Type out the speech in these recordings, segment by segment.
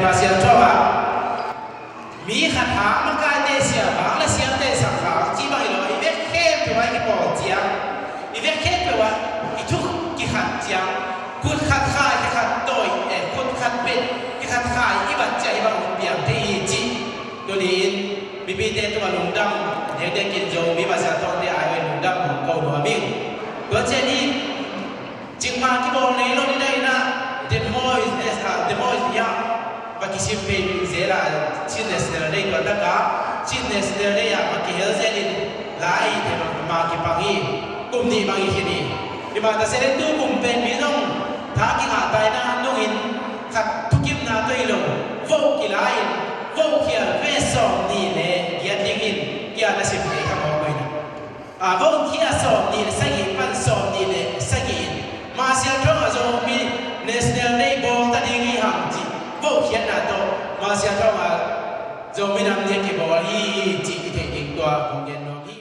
มาเสียงชอบว่ามีคาถามันกลายเตเสียบางและเสียงเตสังขารจีบางอีกอีเวกเข้มไปว่าอีปอเจียงอีเวกเข้มไปว่าอีทุกกี่ขัดเจียงคุณขัดข่ายกี่ขัดโดยคุณขัดเป็นกี่ขัดข่ายอีบัดใจบางเบี่ยงที่จีดูดีบีบีเตตัวลุงดำเด็กเด็กกินโจมีภาษาทองที่อายไว้ลุงดำของเขาหนัวมิ่งตัวเจนี่จึงมาที่บอกในโลกนี้ได้นะเดมอยส์ยังbagi simpen zera chines dere ko daga chines dere ya bagi helzelin lai de ma ki pangi kumni mangi hini di ma ta sere tu kumpen binong tha ki nga tai na nungin khat tukim na toilo vo ki lai vo kia ve som ni le ya dingin kia na simpe ka mo ko ina a vo kia som ni sagi pan som ni le sagi ma sia thong a zo mi national day ball ta dingi hang ji vô hiện là to mà sẽ cho mà rồi mình làm những cái bảo hi chỉ thể hiện tòa công nhân nó hi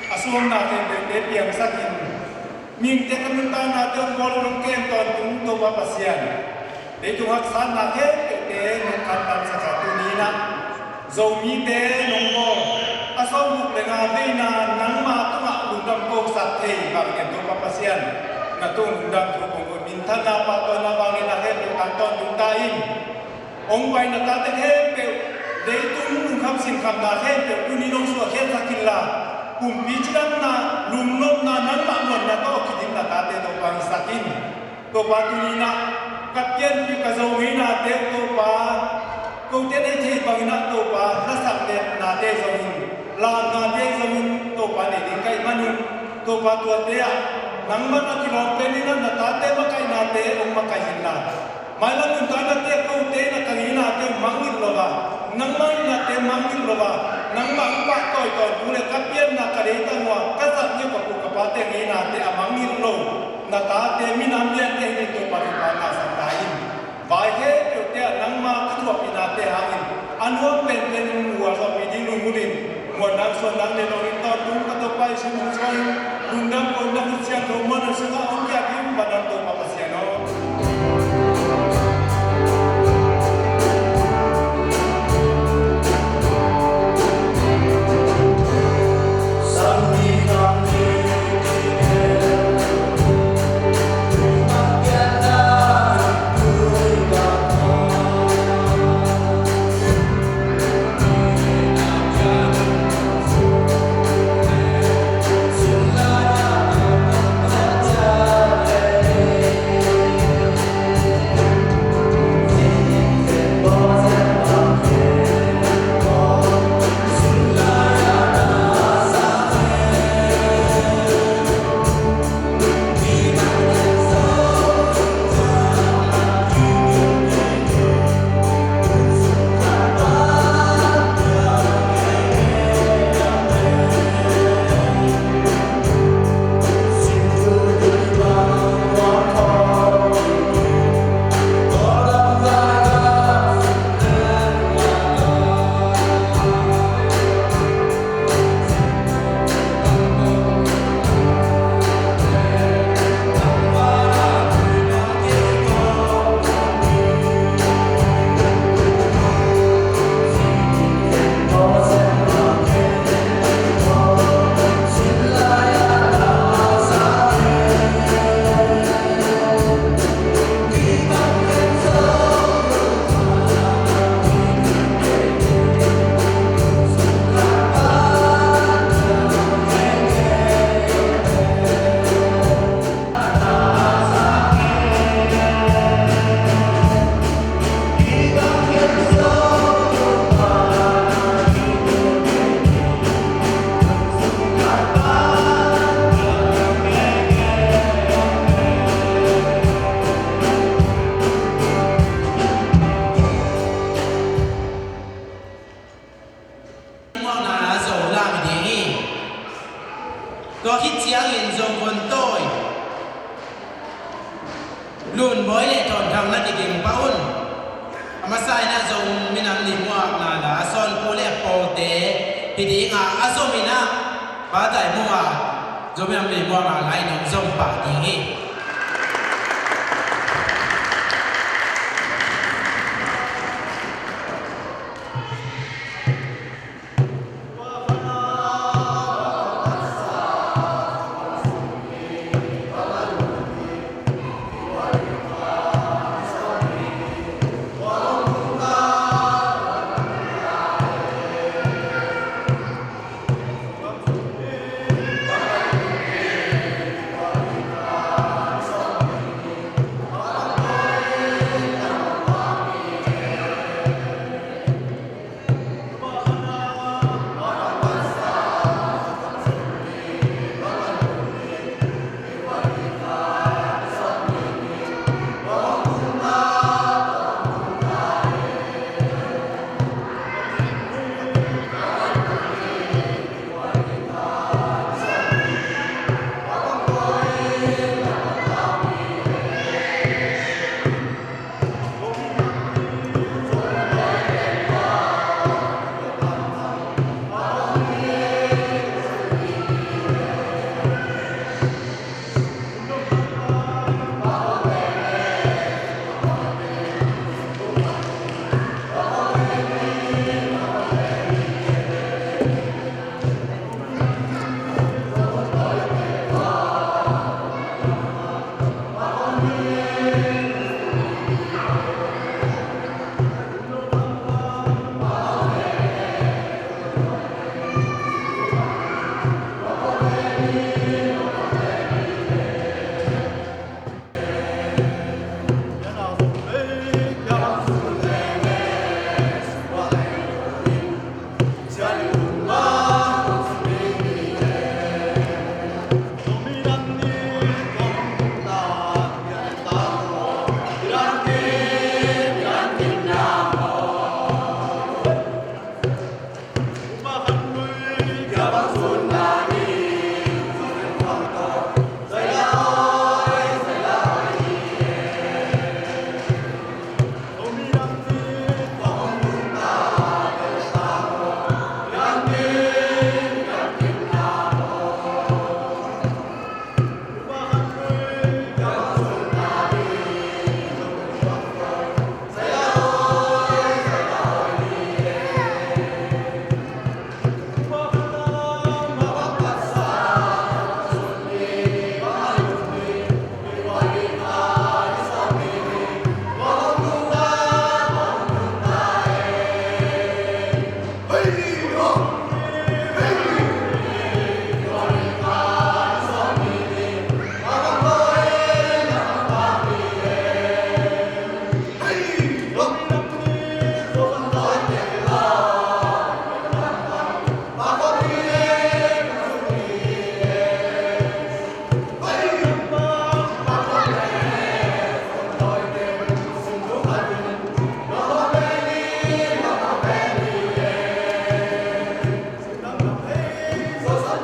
Asum natin bebet yang sakin, ming tekan mentang natin bolong kem ton tung to papasian. Itu hak san natin bebet nungkatan sakatu nina. Zomi te nungko asal buk dengan vina nang ma tu mak lundam ko sakte bang to papasian. Natung lundam tu ko minta na pa to na bang na he kanton tuntain. Ong bai na ta te he pe de tung kham sin kham na he pe uni nong su he sakilla. Kumpijiran na lumnom na nan makmon na to kidim na tate to pang sakin to pa tu ni na kapien pi ka zo hi na te to pa ko te nei thi bang na to pa la sak le na te zo hin la na te zo hin to pa ne ding kai manu to pa tu te ya nang ma na ki lo pe ni na ta te ma kai na te ong ma kai hin na mai la nun ta na te ko te na ka ni na te mang ni lo ba nang ma na te mang ni lo ba nang ma pa toi to tu le kapien na ka re ta wa ka sa ni ko ka pa te ni na te amang ni lo na ta te mi nam ye te ni to pa pa na sa ta in bai he to te nang ma ka thua pi na te ha in anwa pen pen wa so pi ding lu mulin mo nang so nang le lo in to tu ka to pai su mu so in undang ko nang sia to mo na sa on ya ki ba na to pa pa sia no có hít chiang in dòng vốn tôi luôn với lệ tròn thằng nát đi baun mà sai na dòng mình làm limu na là son cô lệ po té thì đi ngà azomina ba tại mua rồi mình làm limu là lại nông dòng bạc đi nghe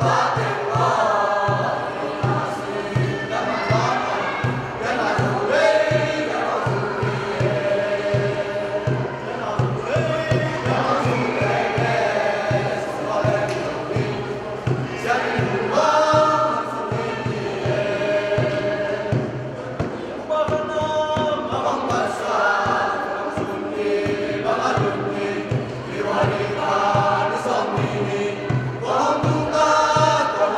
Hãy subscribe cho kênh Ghiền Mì Gõ để không bỏ lỡ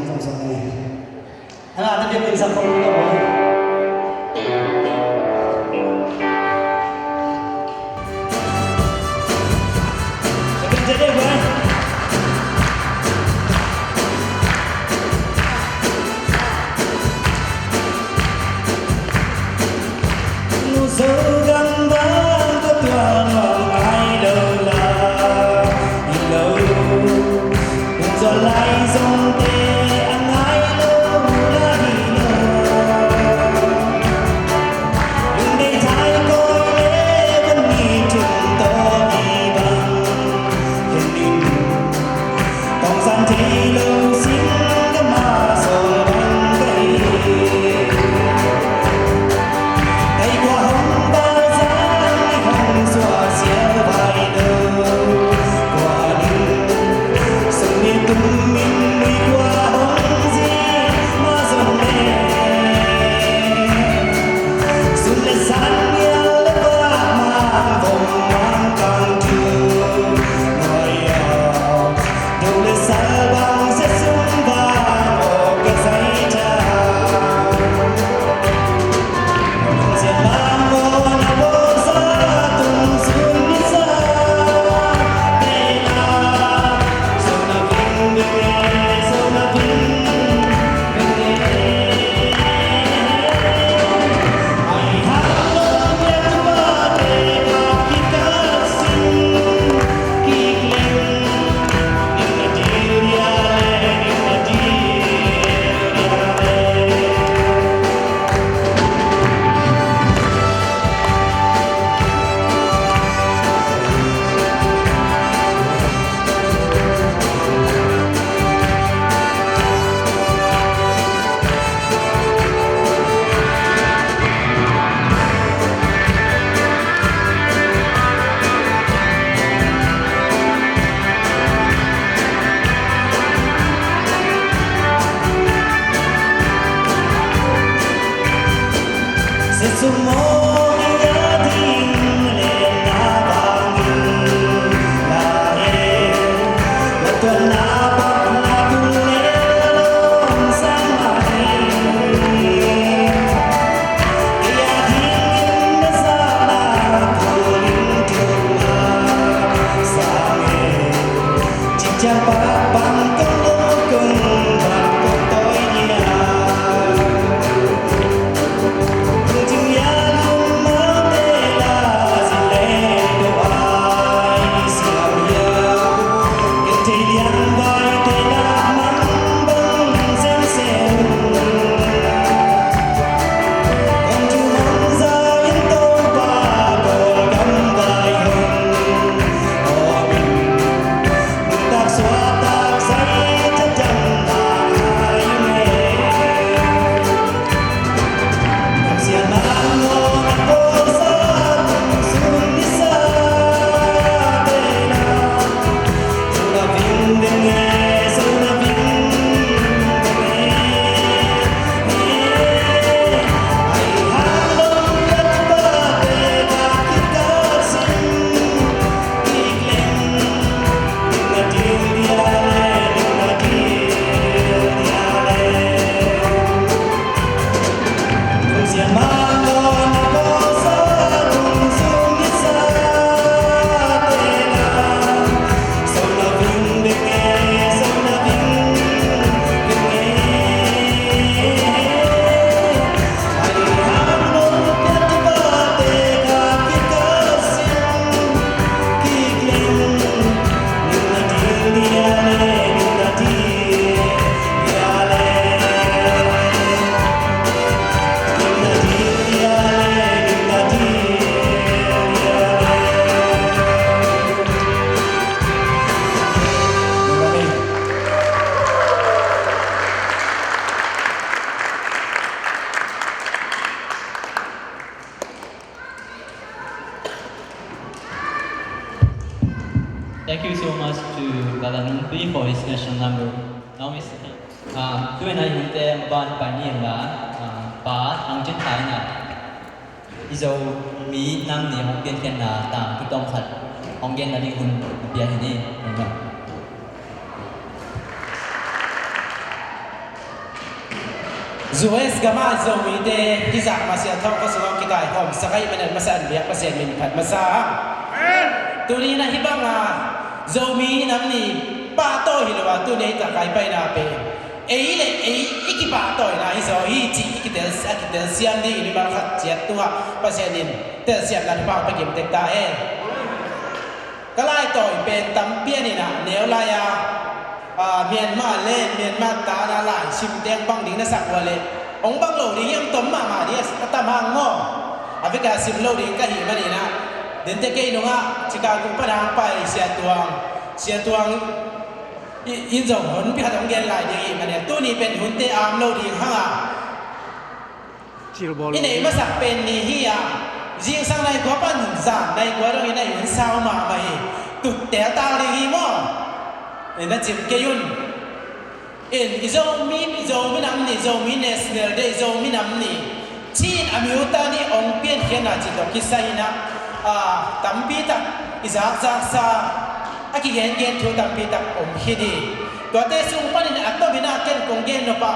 trong số này anh là tập viên tình sắc không có rồi sẽ đến với dấu gắn bám có toàn hoàng ai đâu là nhìn lâu cùng gió lại dòng tê anh ai lâu là đi lâu đừng để thái coi lễ vẫn nghi chừng to đi bằng hiền đình tổng gian thế lâu xin cái mà rồi bằng cây ngày qua hồng ba giá hồng xóa xé vai đầu qua đêm sông đi tung mình đi qua hồng gì mà dòng đêm xuân lên sáng nhớ lớp bạc mang vòng mang càng trường ngồi ảo đầu lên xa bằng sẽ xuống vào cái giấy trao sẽ mang ngọn bó gió tung xuống đi xa đây là sông là vinh về sông là vinh về ai hát lớn nhé tua để gặp khi ta xin khi lên nhưng mà đi ra nhưng mà đi ra sẽ sum mong nhớ tin lên na bangin la là tuần na bạc na cùng lên sang mai kia thiên đã xa na cô linh thương sang chỉ chẳng bạc bằng cơn lũ cùng bạc con tôi nhà từng nhà luôn mơ tê là gì lên đâu ai sao nhau cái thời gian vai tê là mắm bông xem còn chú mong ra những tô ba còn gắm vai hồng họ mình tác xóa tác giấy chắc chắn là hai ngày sẽ mang ngọn bó gió tung xuống đi xa đây là sông là vinh đến nghe sông là vinh đến nghe ai hát lớn nhất ba để ta kiếp ca sinh kịch lên đừng là tiếng đi lên đừng là tiếng đi lên cùng sẽ mang ngọn bó gió tung xuống đi xa đây là sông là vinh đến nghe sông là vinh đến nghe ai hát lớn nhất ba để ta kiếp ca sinh kịch lên đừng là tiếng đi lên đừng là tiếng đi lên đừng là tiếng đi lên đừng là tiếng đi lên Thank you so much to Dada Numpi for his national number. Now is tôi này hiện tại ban bài niệm là ba thằng chân thái nè. Izo Mỹ Nam ni Hong Kien Ken là tạm cái tông thật Hong Kien là đi hun bia hình đi. Zues gama zomi te hizak masya thau ko suwang kikai hom sakai manan masan biak pasien min phat masa tuni na hibanga zomi namni pa to hilwa tu nei ta kai pai na pe ei le ei iki pa to na hi zo hi chi iki tel siam di ni ma khat chiat tu ha pasien in tel siam la pa pa gem tek ta he kalai toi pen tam pia ni na neo la ya Myanmar lên Myanmar ta na lại chim đen băng đỉnh na sạc qua lên ông băng lầu đi em tấm mà đi ta mang ngõ à với cả sim lầu đi cái gì mà đi na đến tới cây đúng không chỉ cả cũng bắt hàng phải xe tuang in dòng huấn biết ông ghen lại đi mà nè tôi đi bên huấn tê am lầu đi hăng à cái này mà sạc bên đi hi à riêng sang này có phần giảm này có đâu cái này huấn sao mà mày tụt té tao đi hi mà nên là chìm cây yun izomi namni izomi national day izomi namni chin amiuta ni ong pian hian na chi to kisaina tampi tak izak sa aki gen thu tampi tak om hidi to te sung panin atomina ken kong gen no pa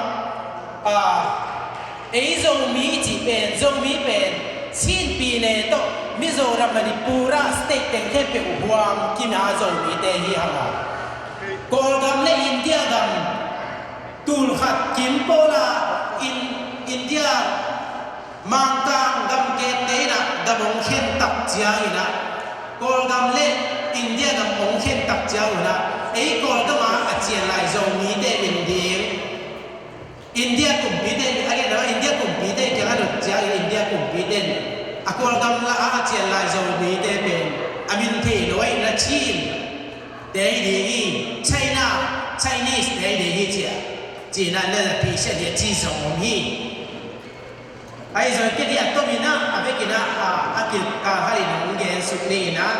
izomi chi pen zomi pen chin pi ne to Mizoram Manipura state teng he pe uhuam kina zomi te hi hanga Kolgam le India gam tulkhat kimpola in India mangkang gam ke te na dabong khen tak chia ina Kolgam le India gam ong khen tak chia una ei kolgam a chien lai zo mi te min ding India kum pi te age na India kum pi te kya ro chia India kum pi te a kolgam la a chien lai zo mi te pen amin the loi na chin Đấy thì Chinese đấy thì chị chỉ là bị sẽ để chi sống ông hi ai rồi cái gì tôi mình à với cái na cái hai người nghe sụt đi na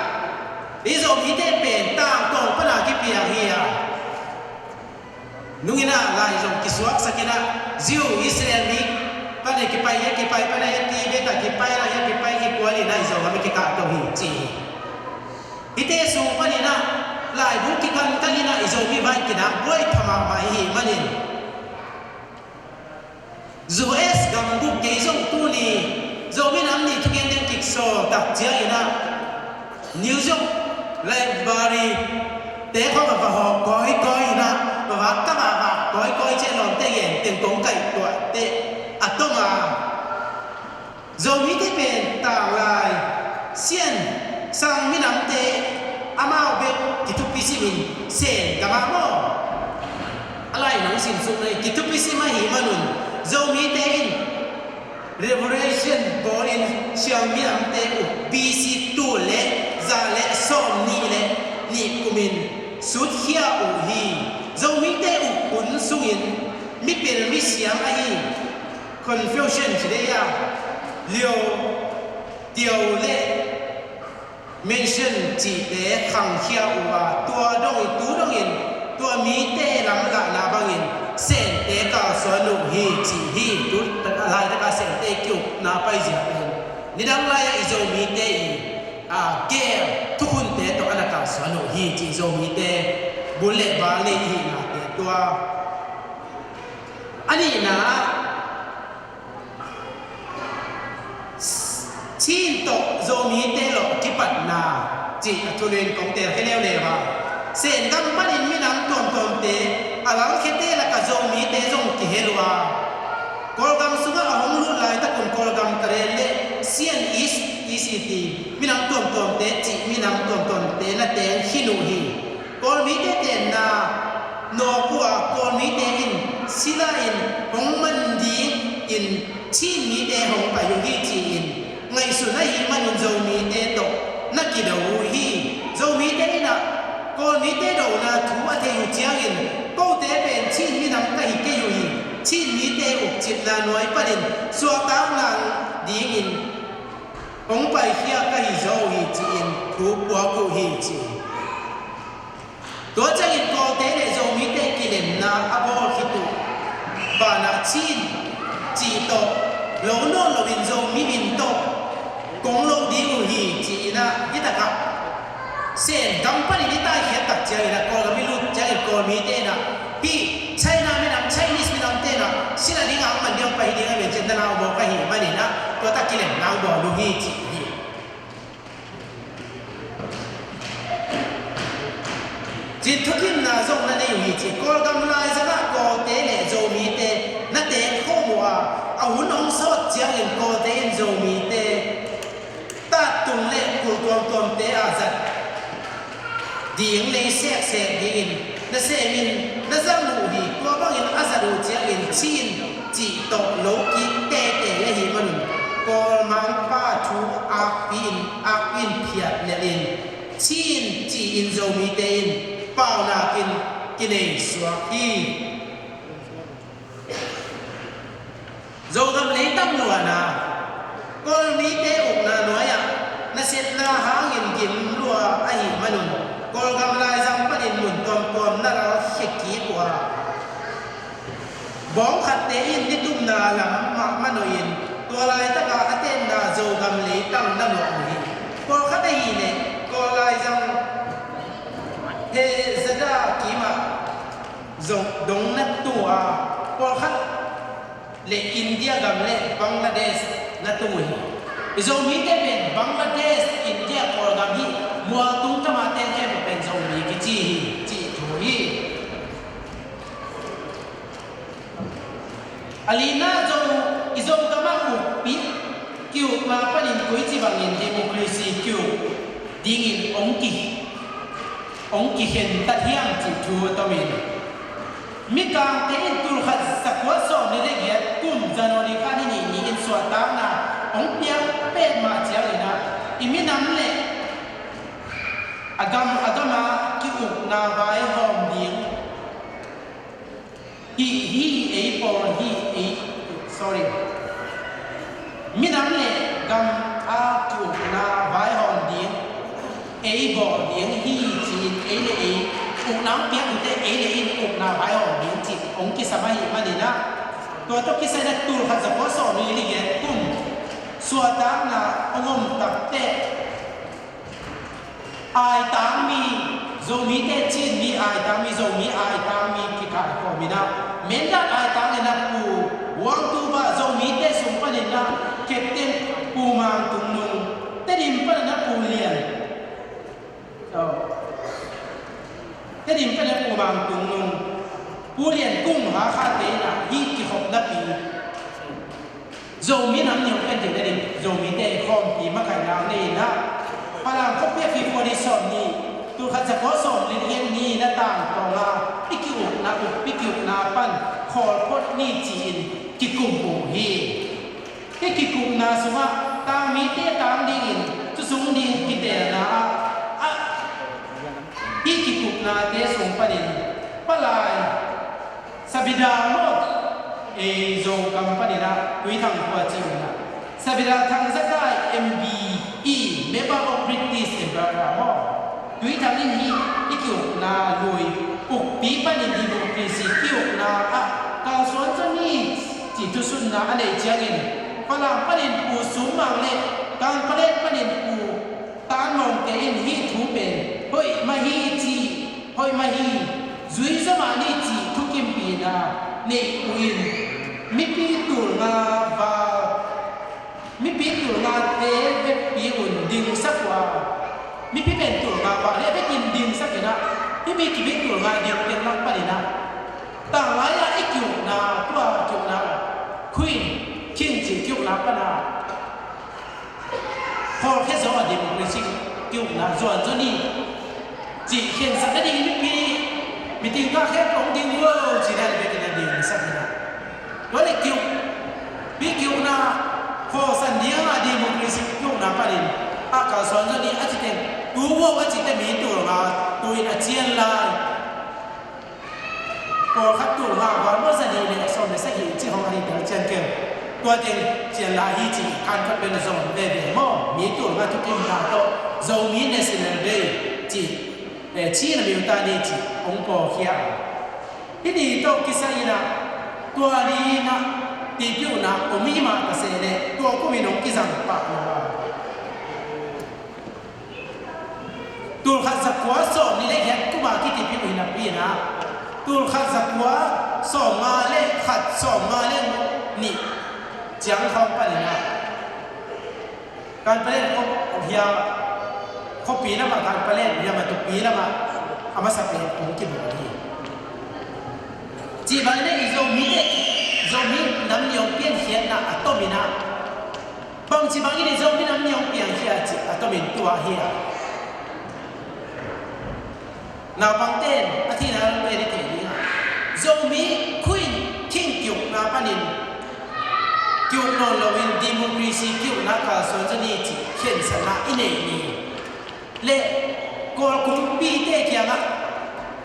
lý do mình để bên tang tông phải là cái bia hi à nung ina lại dùng cái suak sakina Jew Israel đi phải là cái phải phải là cái bên ta cái phải cái quan này này rồi mình cái cả tôi hi chỉ ite sung phải na lại vũ khí căn cái này là rồi bị vay cái nào quay thầm mà hi manin dù es gam buk cái giống tu ni rồi mình làm ni thực hiện những kịch so đặc chia ina nhiều giống lại bari té không mà họ coi ina và các bạn coi trên lòng tay hiện tiền công cậy tuổi tệ to mà rồi mình thấy bên tàng lại xiên sang mình làm tệ amao be kitu pisi min sen gamamo alai nang sim sung nei kitu pisi ma hi manun zomi te in revelation born in xiaomi am te u pisi tu le za le som ni le ni kumin sut hia u hi zomi te u kun sung in mi per mi siam a hi confusion chide ya liu tiao le mention chỉ để khang khia uwa tua dong tu dong in tua mi te lam la na bang in sen te ka so lu hi chi hi tu ta lai ta ka sen te kyu na pai ji in ni dang la ya izo mi te ke tu kun te to ana ka so lu hi chi zo mi te bulle ba le hi na te tua ani na chin to zomi te lo kipat na chi atulen kong te heleu le ba sen gam panin minam tom te alang khete la ka zomi te zong ki helwa kol gam suga ahong lu lai ta kun kol gam tare le sian is ECT minam tom te chi minam tom te na te hinu hi kol mi te ten na no kwa kol mi te in sila in hong man di in chin mi te hong pa yu hi chi in ngày xuân này mình dầu mì tê tổ nát kỳ đầu hi dầu mì tê na còn mì tê đầu na thú ở đâyอยู่chiang in câu tế bên chín mi nằm cái cáiอยู่hi chín mì tê ục chít là nói bắt in xóa tao là đi in ông phải kia cái dầu hi chỉ in thú quá cụ hi chỉ đó chẳng in câu tế để dầu mì tê kỳ lên na abo khi tụ và na chín chỉ tổ lỗ nô lỗ in dầu mì in tổ công lô đi u hi chỉ na ít ta gặp sen company đi ta hiện tập chơi là coi là mi lu chơi coi mi tên na pi China mi nam Chinese mi nam tên na xin là đi ngang mình กิเลนนางบ่ลูฮีจีจิตทุกินนาจงนั่นเองฮีจีกอลกำลายจะน่ากอเตเลโจมีเตนั่นเตข้อมัวเอาหุ่นองสดเจียงเงินกอเตนโจมีเตตัดตุงเล่กุลกลมเตอาจัดดีงเลยเสกเสกดีนนั่นเสมินนั่นจังลูฮีตัวบางอินอาจัดเจียงเงินชีนจีโตโลกิเตเตเลหิมันกอลมังป้าทูอักวินเพียดเลลินชีนจีอินโจมีเตนเป่านากินเองสวกฮีโจกำเลยตั้งลัวนะก็มีเตอุกนาหน่วยอ่ะนั่นเสร็จนาหาเงินกินลัวไอ้มนุษย์ก็กำลายจังประเด็นหมุนตอมนั่นเราเช็คกี้กว่าบ้องขัดเตอินที่ตุ้มนาหลังมโนยินตัวลายตะกาเต้นนาโจกำเลยตั้งนั่นหลอกฮีก็ขัดได้ยินเนี่ยก็ลายจังเฮซาดากีมาดงนัดตัวพอขัดเลอินเดียกับเลบังกลาเทศนัดตัวโจมีเตเป็นบังกลาเทศอินเดียพอกับฮีมัวตุ้งจะมาเตะแค่เป็นโจมีกิจีถูฮีอาลีน่าโจกำมาอุปปิคิวมาปนินกุยจีบังอินเดโมคราซีคิวดิ่งอินองค์เห็นตัดเหี้ยมจิตทัวตัวมินมีการเตอินตุลขัดสักวัดสอบในเรื่องกุมจันโอริกานี่มีอินสวดตามนะองค์เปียเป็ดมาเจ้าเลยนะอิมินัมเล่อากามาคิอุกนาไว้หอมดิ้งฮีเอปอนฮีเอ sorry มินัมเล่กำอาคิอุกนาไว้หอมดิ้งเอ๋บอกเลี้ยงฮีจีนเอ๋เลยอุกน้ำเปียกอุเตเอ๋เลยอุกน้ำใบหอมเลี้ยงจีองค์กิสมัยมันนี่นะตัวต้องกิสได้ตูขัดสะโพกสอนนี่เลยตุ้มส่วนต่างนะองค์ตักเตะไอต่างมีโจมีเตจีนมีไอต่างมีโจมีไอต่างมีกิการก็มีนะเมื่อนั้นไอต่างเนี่ยนะปูวังตัวบ้าโจมีเตสมปันนะเก็บเต็มปูมังตุงนุงแต่ดิมปันนะปูเลียนแต่ดิมเป็นปูมังตุงนุงผู้เรียนกุ้งหาข้าเตนะยี่กี่หกนาทีโจมีน้ำเหนียวเป็นถึงแต่ดิมโจมีเตะคอมปีมะไข่ดาวนี่นะพลังพบเพียฟีฟอริสอนนี่ตัวขัดจะขอสอนเรียนนี่นะต่างต่อมาพิกิอุนาอุพิกิอุนาปั้นขอพดนี่จีนกิกุมปูฮีกิกุมนาสุมาตามมีเตะตามดินจุสุงดินกิเตนะที่กิกุนาเตสงประเด็นปลายสับิดาโมเอโจกัมปนินะวิทางหัวจิวนะสับิดาทางสักได้ MBE Member of British Empire โมวิทางนี้ที่กิกุนาลุยปุกปีปนิดีโมครีซีกิกุนาการสอนจะนี่จิตุสุนนะอะไรเจียงินฝรั่งประเด็นปูสูงมังเล่การประเด็นปูตานมองเตอินฮีทูเป็นเฮ้ยมาฮีจีเฮ้ยมาฮีจุยสมานีจีทุกิมปีนาเนอุนมิปีตุลงาบามิปีตุลงาเตเวปีอุนดิงสักว่ามิปีเป็นตุลงาบาเรียกกินดิงสักนะมิปีกิบิตุลงาเดียวเป็นนักปฏินะต่างหลายอย่างอีกอยู่นาตัวจุนาควีนคิงจีจุนาปนาพอแค่สองอดีตมันชิงกิวนาส่วนเจ้านี่จีเขียนสักดีมีติงก็แค่ตรงดิงเวอร์จีได้เป็นกันดีสักนะวันนี้กิวนาพอสันเดียงอดีตมันชิงกิวนาปารินอากาศส่วนเจ้านี่อาจจะเป็นดูว่าอาจจะมีตัวมาตัวอินเจียนลายพอขัดตัวมาวันเมื่อสันเดียงเนี่ยส่วนในสักทีที่ของอดีตเจียนเก่งตัวเองเจียนลายฮีจีการขัดเป็นส่วนเด่นๆมั่งมีตัวมาทุกทีมาโตโจมีเนสินเดย์จีชีนมีอุตานีจีองค์ปอเขียที่นี่โตกิสัยนะตัวนี้นะตีพิวนะอมีมาตะเสเนตัวก็มีน้องกิสังปะนะตัวขัดสักวัวสอนนี่เลยแค่กูมาที่ตีพิวนะปีนะตัวขัดสักวัวสอนมาเลยขัดสอนมาเลยนี่จังคำปะนะ การไปเล่นเขาเฮียเขาปีละมาการไปเล่นเฮียมาตุปีละมาอามาสับเป็นองค์ที่บอกที่จีบังเนี่ยอีโซมีเด็กโซมีน้ำเนียวเปลี่ยนเขียนนะอัตโตมินะบางจีบังเนี่ยโซมีน้ำเนียวเปลี่ยนเขียนจีอัตโตมินตัวเฮียนาบังเต้นอาทิตย์นั้นไม่ได้เห็นนี่โซมีคุยทิ้งจุกนาปนินจุกนอนลวินดิโมครีซีจุกนักการสนใจนี่จีเขียนสนะอินเนนี่เล่ก็คุมปีเตะเขียนนะ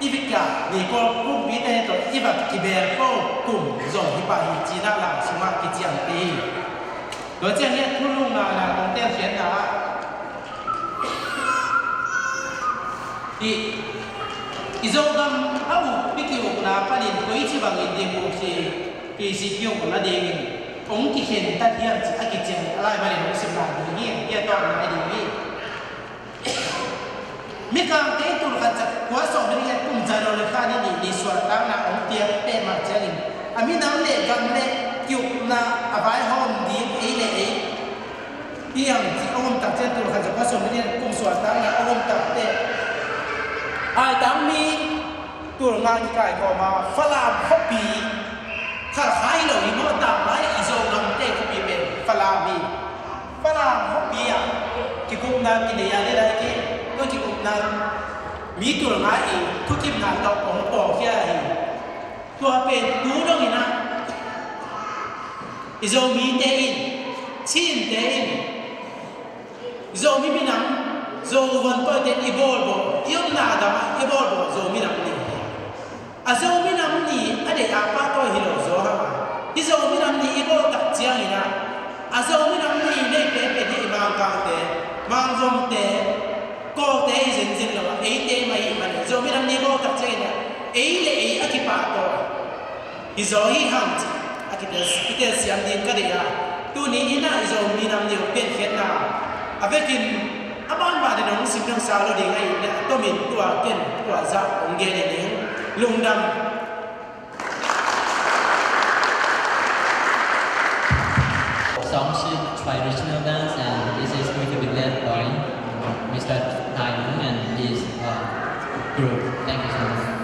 อีวิกานี่ก็คุมปีเตะตัวอีบักกิเบร์ก็คุมโซฮิบาฮิจีน่าหลังสมากิจยังตีโดยเจ้าเนี่ยทุลุงนาของเต้เขียนนะอีโซกัมเอาพิกิวนาปนินก็อีชิบังอินเดียมุสีปีสิกิวของนาเดงินองค์กิเห็นตัดเทียมจีอากิจยังอะไรมาเลยสิบล้านนี่เยี่ยตอนไหนดีนี่มีการเตะตุลกันจากหัวสอบเรียนกลุ่มจานเลยข้านี่ดีส่วนตั้งนะองค์เตียเป็นมาเจริญอามีน้ำเล็กกันเล็กกิวนาอบายหอมดีเอเล่เที่ยงที่องค์ตัดเจตุลกันจากหัวสอบเรียนกลุ่มส่วนตั้งนะองค์ตัดเตะไอ้ดำมีตัวงานที่กายก็มาฝรั่งเขาปีถ้าใครเราอีโมตามไปอีโซนำเตะเขาปีเป็นฝรั่งมีฝรั่งเขาปีอ่ะที่กุมนากินยาได้ไรที่ก็ที่กุมนามีตัวงานอีกทุกทีมงานเราองค์ต่อแค่อีตัวเป็นดูตรงนี้นะอีโซมีเตะอินชินเตะอินอีโซมีพี่น้ำโซวันตัวเด็กอีโบลโบยมนาดามาอีโบลโบโซมีน้ำนี่อาโซมีน้ำนี่อันเดียอาป้าตัวฮิโรโซฮะอีโซมีน้ำนี่อีโบลตัดเจียงนี่นะอาโซมีน้ำนี่เนี่ยเป็นที่มังกังเตมังซงเตโกเตจินจินละเอเตไม่มันโซมีน้ำนี่โบตัดเจียงเนี่ยเอเล่เออากิป้าตัวอีโซฮีฮัมจีอากิเตสอีเตสยังดีกันเดียตัวนี้อีน่าอีโซมีน้ำนี่เป็นเขียนนะอาเวกินอาบ้านบ้านเดินองสิบยังสาวเราดีไงเนี่ยตัวมินตัวเก่งตัวจับองเกเรเนี่ยลุงดำ Song is traditional dance and this is going to be led by Mr. Tai Lung and his group. Thank you so much.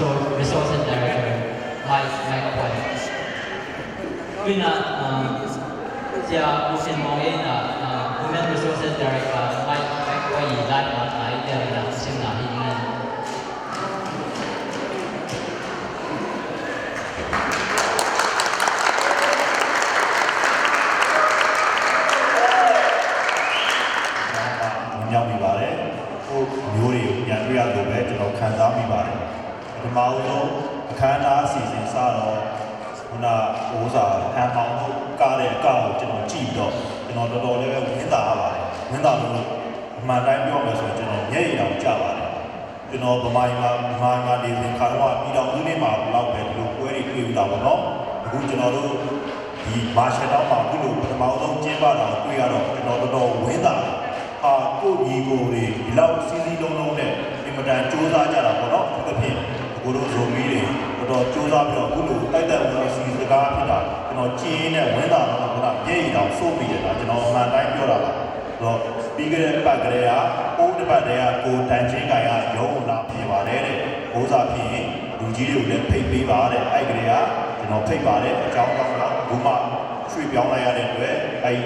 Resources Director Mike McQuaid. Tuy là giờ xin mong là Human Resources Director Mike McQuaid lại ở tại đây là xin là hiện nay. nhau bị bà đấy, cô nhiều điều nhận ra được bé cho nó khán giả bị bà đấy. Cái máu nó khán giả xì xì xa nó, là ố giả hàng máu nó ca để cao cho nó chìm đó, cho nó đổ lên nguyên tả bà đấy, nguyên tả nó mà đại biểu mà rồi cho nó nhảy đầu chả bà đấy, cho nó bầm mai đi đến khán giả đi đầu như thế mà lao về lục quay đi kêu đầu nó, cũng cho nó đó thì mà sẽ đó mà cái lục máu nó chế bà đó quay ra đó, cho nó đổ nguyên tả côညီcô đi lâu xí đông đông này nhưng mà đang chú ra ra là có đó cái gì cô đó rồi mi đi cô đó chú ra bây giờ cô đủ tay tay cô xí ra cái đó nó chi này vấn đề là cô đó dễ dàng số bị là cho nó mà đangပြောlà rồi bây giờ bạn cái à cô cái bạn này à cô đang chơi cái à yêu là bị vào đấy cô ra bị đủ chỉ điều để bị vào đấy ai cái à cho nó bị vào đấy cháu cháu đó cô mà suy biểu này à đấy ai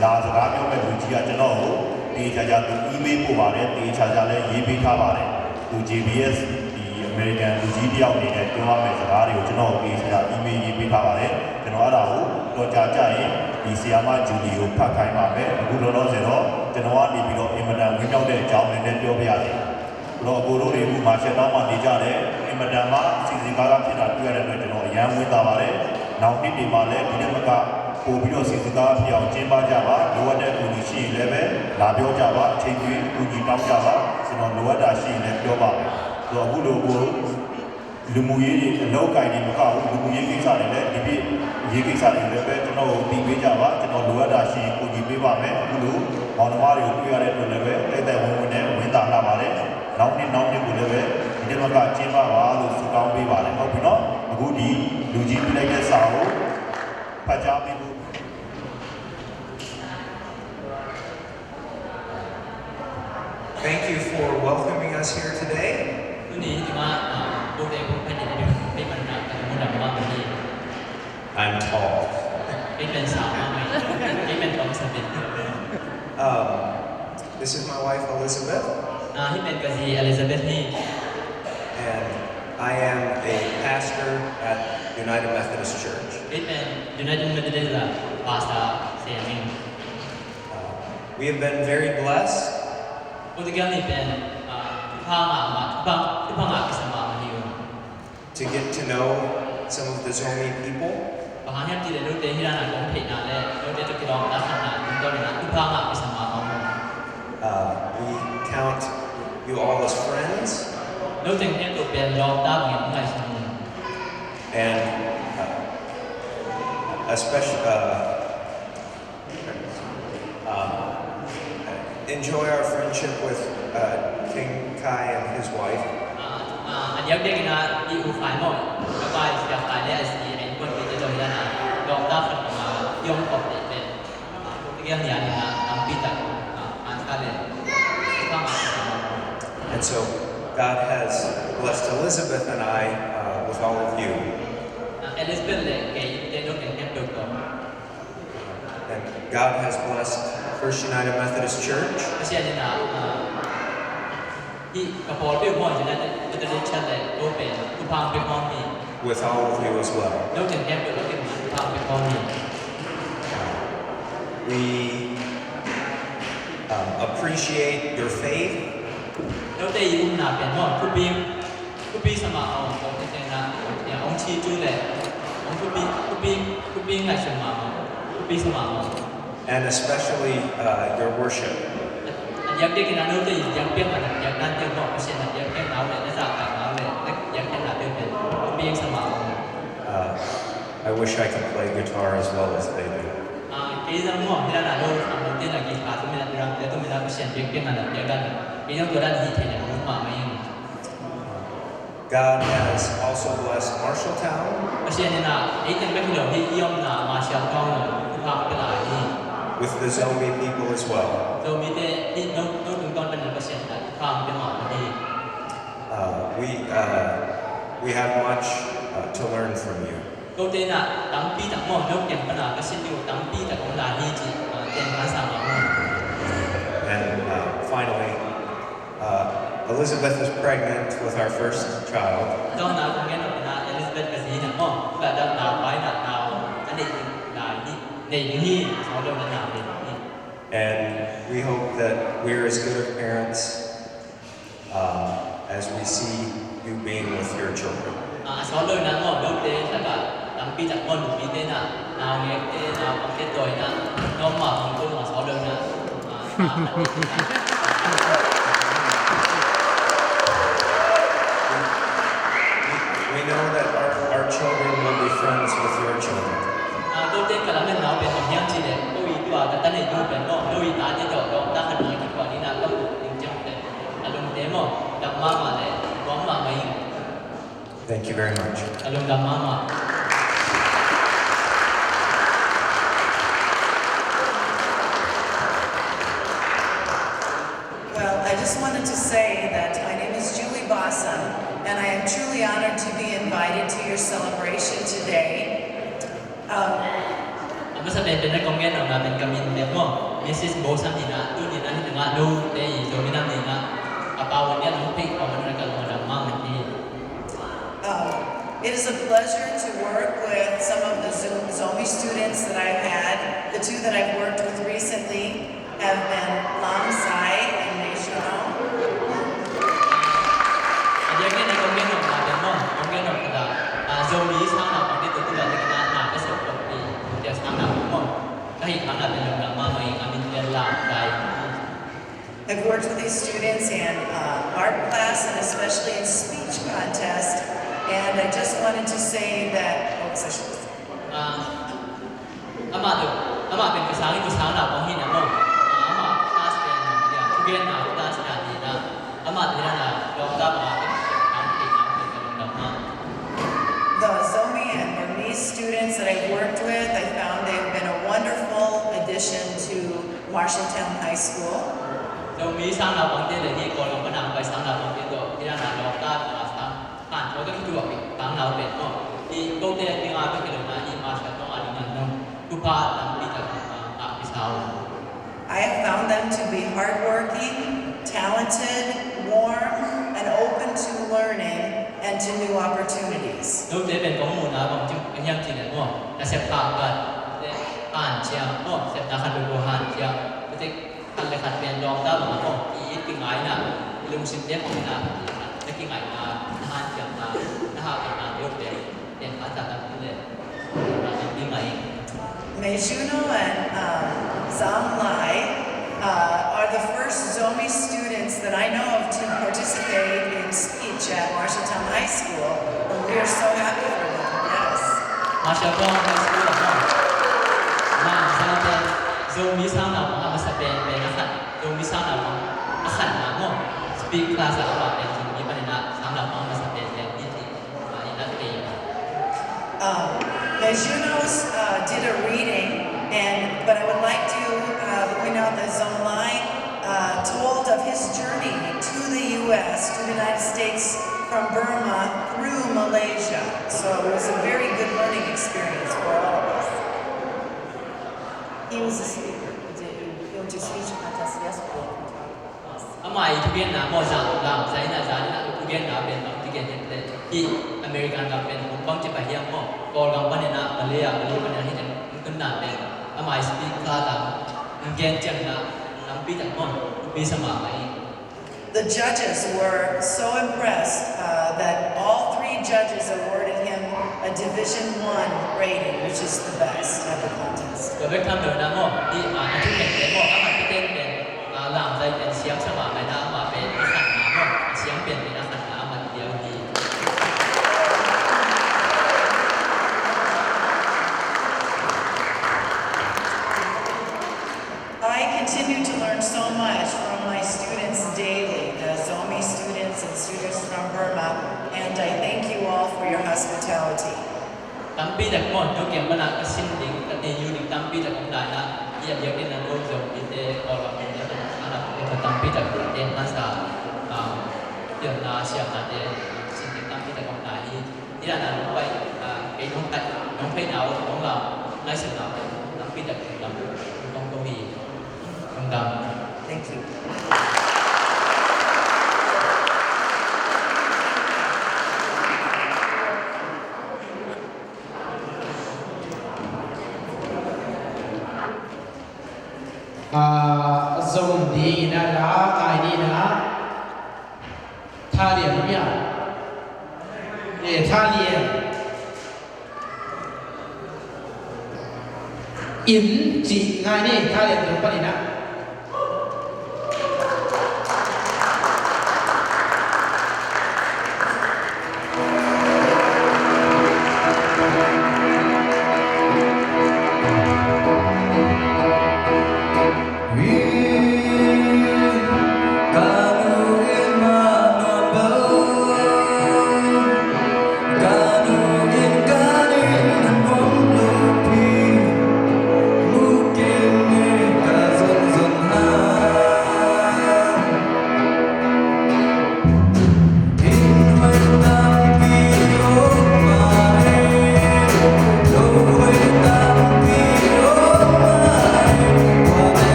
làสကားပြောမဲ့လူကြီးကကျွန်တော်ကိုတေချာချာသူ email ပို့ပါတယ်တေချာချာလည်းရေးပေးထားပါတယ်သူ JBS ဒီ American လူကြီးတယောက်အနေနဲ့ပြောရမယ့်စကားတွေကိုကျွန်တော်တေချာ email ရေးပေးထားပါတယ်ကျွန်တော်အဲ့ဒါကိုတော့ကြာကြရင်ဒီဆီယာမဂျူလီကိုဖတ်ခိုင်းပါမယ်အခုတော့တော့ဆိုတော့ကျွန်တော်ကနေပြီးတော့အင်မတန်ဝင်းမြောက်တဲ့အကြောင်းတွေနဲ့ပြောပြရတယ်တော့အကိုတို့တွေအခုမာရှယ်တောင်းမှနေကြတယ်အင်မတန်မှစီစဉ်ကားဖြစ်တာတွေ့ရတဲ့အတွက်ကျွန်တော်အရန်ဝင်းသားပါတယ်နောက်နှစ်ဒီမှာလည်းဒီနေ့မကပို့ပြီးတော့စီစဉ်ကားဖြစ်အောင်ကျင်းပကြပါလိုအပ်တဲ့ကူညီရှိရင်လည်းပဲလာပြောကြပါအချိန်ကြီးကူညီတောင်းကြပါကျွန်တော်လိုအပ်တာရှိရင်လည်းပြောပါမယ်ဆိုတော့အခုလိုကိုလူမှုရေးတွေအလောက်ကိုင်းနေမကဘူးလူမှုရေးကိစ္စတွေလည်းဒီပြည့်ရေးကိစ္စတွေလည်းပဲကျွန်တော်ကိုတည်ပေးကြပါကျွန်တော်လိုအပ်တာရှိရင်ကူညီပေးပါမယ်အခုလိုမောင်နှမတွေကိုတွေ့ရတဲ့အတွက်လည်းပဲတိုက်တိုက်ဝန်းဝန်းနဲ့ဝင်တာလာပါတယ်နောက်နှစ်ကိုလည်းပဲဒီနေ့ကကျင်းပပါလို့ဆုတောင်းပေးပါတယ်ဟုတ်ပြီနော်အခုဒီလူကြီးပြလိုက်တဲ့စာကိုဖတ်ကြားပေးဖို့ Thank you for welcoming us here today. I'm tall. This is my wife Elizabeth. And I am a pastor at United Methodist Church. We have been very blessed to get to know some of the Zomi people. We count you all as friends. And especially enjoy our friendship with King Kai and his wife. And so God has blessed Elizabeth and I with all of you. And God has blessed First United Methodist Church with all of you as well. We appreciate your faith. And especially your worship. I wish I could play guitar as well as they do. God has also blessed Marshalltown with the Zomi people as well. we have much to learn from you. Câu tên là tắm pi tặng mòn nấu kiếm cái nào cái xin điều tắm pi tặng cũng là đi chỉ tiền bán sản phẩm. And finally, Elizabeth is pregnant with our first child. Do nào cũng nghe nói là Elizabeth cái gì tặng mòn và đã nào phải là nào cái này là đi đi sau đó là nào đi. And we hope that we're as good of parents as we see you being with your children. Sau đó là mòn đâu thế là cả tắm pi tặng mòn được thế nào nghe thế nào bằng cái tuổi nó mở một câu mà sau đó là We know that our children will be friends with your children. Tôi tên cả là mình nói về một nhân chi đấy, tôi ý tòa cái tên này tôi bên đó, tôi ý tá chế độ đó, ta phải nói cái quả đi nào có một tiếng trong đấy, luôn thế mà đam mê mà đấy, bóng mà mình. Thank you very much. Luôn đam mê mà. Well, I just wanted to say that my name is Julie Bossum, and I am truly honored to be invited to your celebration today. Mà sắp đến bên đây công nghệ nào là mình cầm in đẹp không? Mrs. Bossum thì là tôi nhìn anh từng ngã đâu, đây rồi mình làm gì là, bao nhiêu lúc thì còn mình cần một đam mê mình đi. It is a pleasure to work with some of the Zomi students that I've had. The two that I've worked with recently have been Lam Sai and Mei Shuno. Jadi kita komplain orang demo, komplain orang kita. Zombie sekarang nak pakai tu lah, kita nak besok kopi. Dia sekarang nak demo. Kahit mana pun orang mama yang kami telah baik. I've worked with these students in art class and especially in speech contest. And I just wanted to say that. Amaเป็นภาษาที่ภาษาหนาของหินนะมั้งama class เป็นอย่างทุกเรียนนะclass อย่างนี้นะama ที่นั่นนะลองตามมาเป็นทำติดน้ำติดกันลงมา The Zomi and Burmese students that I've worked with, I found they've been a wonderful addition to Marshalltown High School. เรามีสร้างหนาของที่เลยที่ก่อนเราก็นำไปสร้างหนาของที่ตัวที่นั่นนะลองตามมาสร้างผ่านเราก็คิดว่าตั้งเราเป็นก็ที่โตเตียที่มาเป็นกันเลยนะที่มาจากตรงอันนั้นนะทุกภาคตั้งที่จะพิสาว I have found them to be hardworking, talented, warm, and open to learning and to new opportunities. เราจะเป็นข้อมูลนะบางจุดเป็นอย่างที่ไหนมั่งแต่เสพข่าวกันอ่านเชียร์มั่งเสพนักขัดดูหันเชียร์ก็จะขัดเลยขัดเปลี่ยนรองได้มั่งอีกิ่งไม้น่ะลืมสิ่งเดียวของน่ะจะกิ่งไม้น่ะหันเชียร์น่ะน่ะเป็นน่ะยกเด่นเด่นภาษาต่างประเทศกิ่งไม้ Mei Shuno and Zam Lai are the first Zomi students that I know of to participate in speech at Marshalltown High School. And we are so happy for them. Yes. มาเชียร์ก็ไม่สู้หรอกมั่งมาสร้างเป็นโซมีสร้างหนังมาสเปนเป็นนักขัดโซมีสร้างหนังนักขัดมามั่งสปีกภาษาอังกฤษเป็นมีปัญหาสร้างหนังมาสเปนเป็นที่มาในนักเรียน Mei Shuno's did a reading, but I would like to point out that Zam Lai told of his journey to the U.S., to the United States, from Burma through Malaysia. So it was a very good learning experience for all of us. He was a speaker. He went to speech contest yesterday. အမအီทุเรียนนะมอซาလာဇိုင်းနာဇာနီနာทุเรียนนะเป็นทุเรียนเนี่ยที่อเมริกันกับเป็นผมบังจะไปเฮียมอกอลกับปนนะมาเลย์มาเลย์ปนนะที่จะขึ้นหน้าเป็นอมสปีกคลาตามเกณฑ์จังนะนำปีจากมอปีสมัครไป The judges were so impressed that all three judges awarded him a Division I rating, which is the best at the contest. เกิดไปทำเดินนะมอที่ทุเรียนเป็นมออามันเป็นหลังใจเป็นเสียงสมัครไปนะมาเป็นขันน้ำเสียงเปลี่ยนเป็นขันน้ำมันเดียวดี I continue to learn so much from my students daily, the Zomi students and students from Burma, and I thank you all for your hospitality. ตั้งปีจากมอทุกอย่างมันก็สิ้นดิ่งแต่ยูนิคตั้งปีจากของนายนะเยี่ยมเยี่ยมที่นั่นรู้จบปีเตออร์เป็นยังไงนะเป็นตั้งปีจากเอ็นภาษาเดือนนาเชียร์นาเดนสิ่งที่ตั้งปีจากของนาย ý là nó vậy cái nó tại nó phải nào nó là ngay sự nào nó biết được làm không có gì không đầm. Thank you. Zong đi na lá cái đi na tha liền không nhỉ? Để tha liền in chỉ ngay đi tha liền đúng không nhỉ?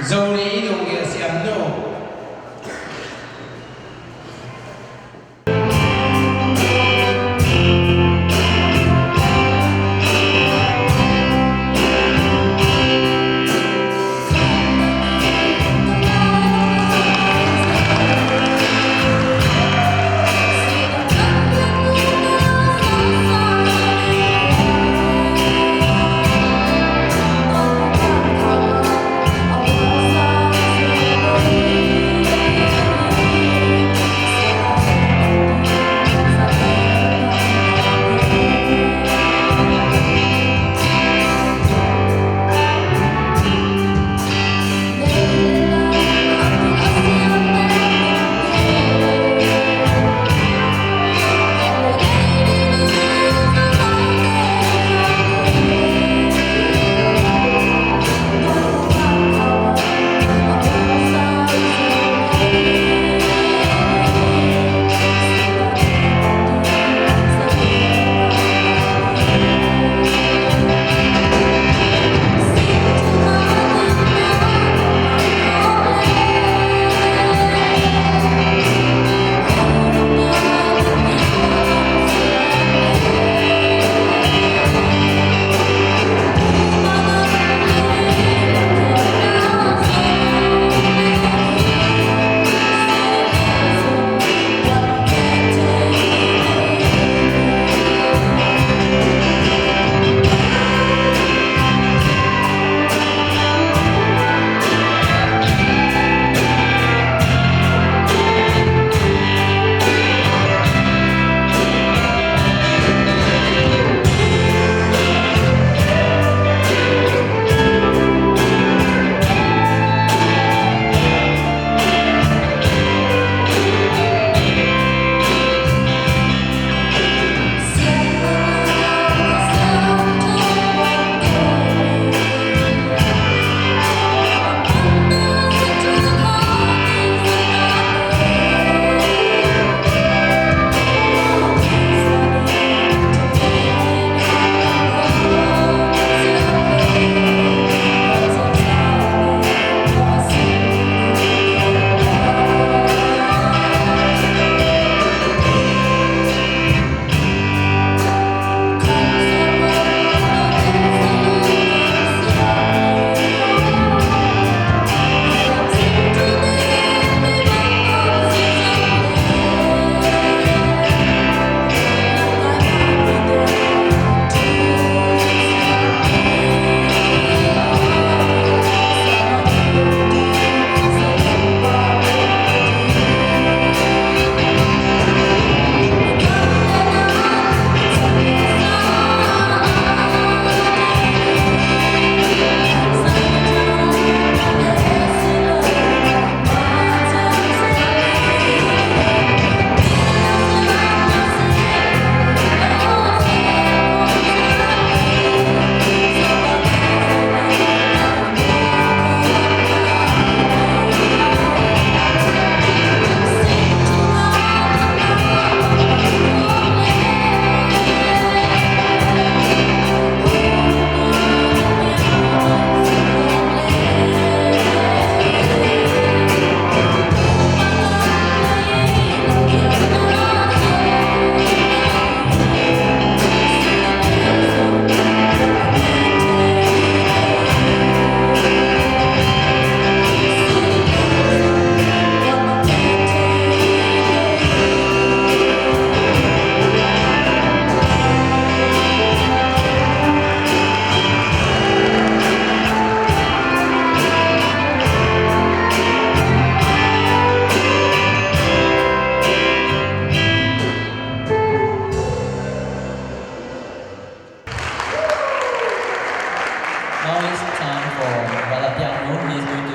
Zoli dong ya siam no.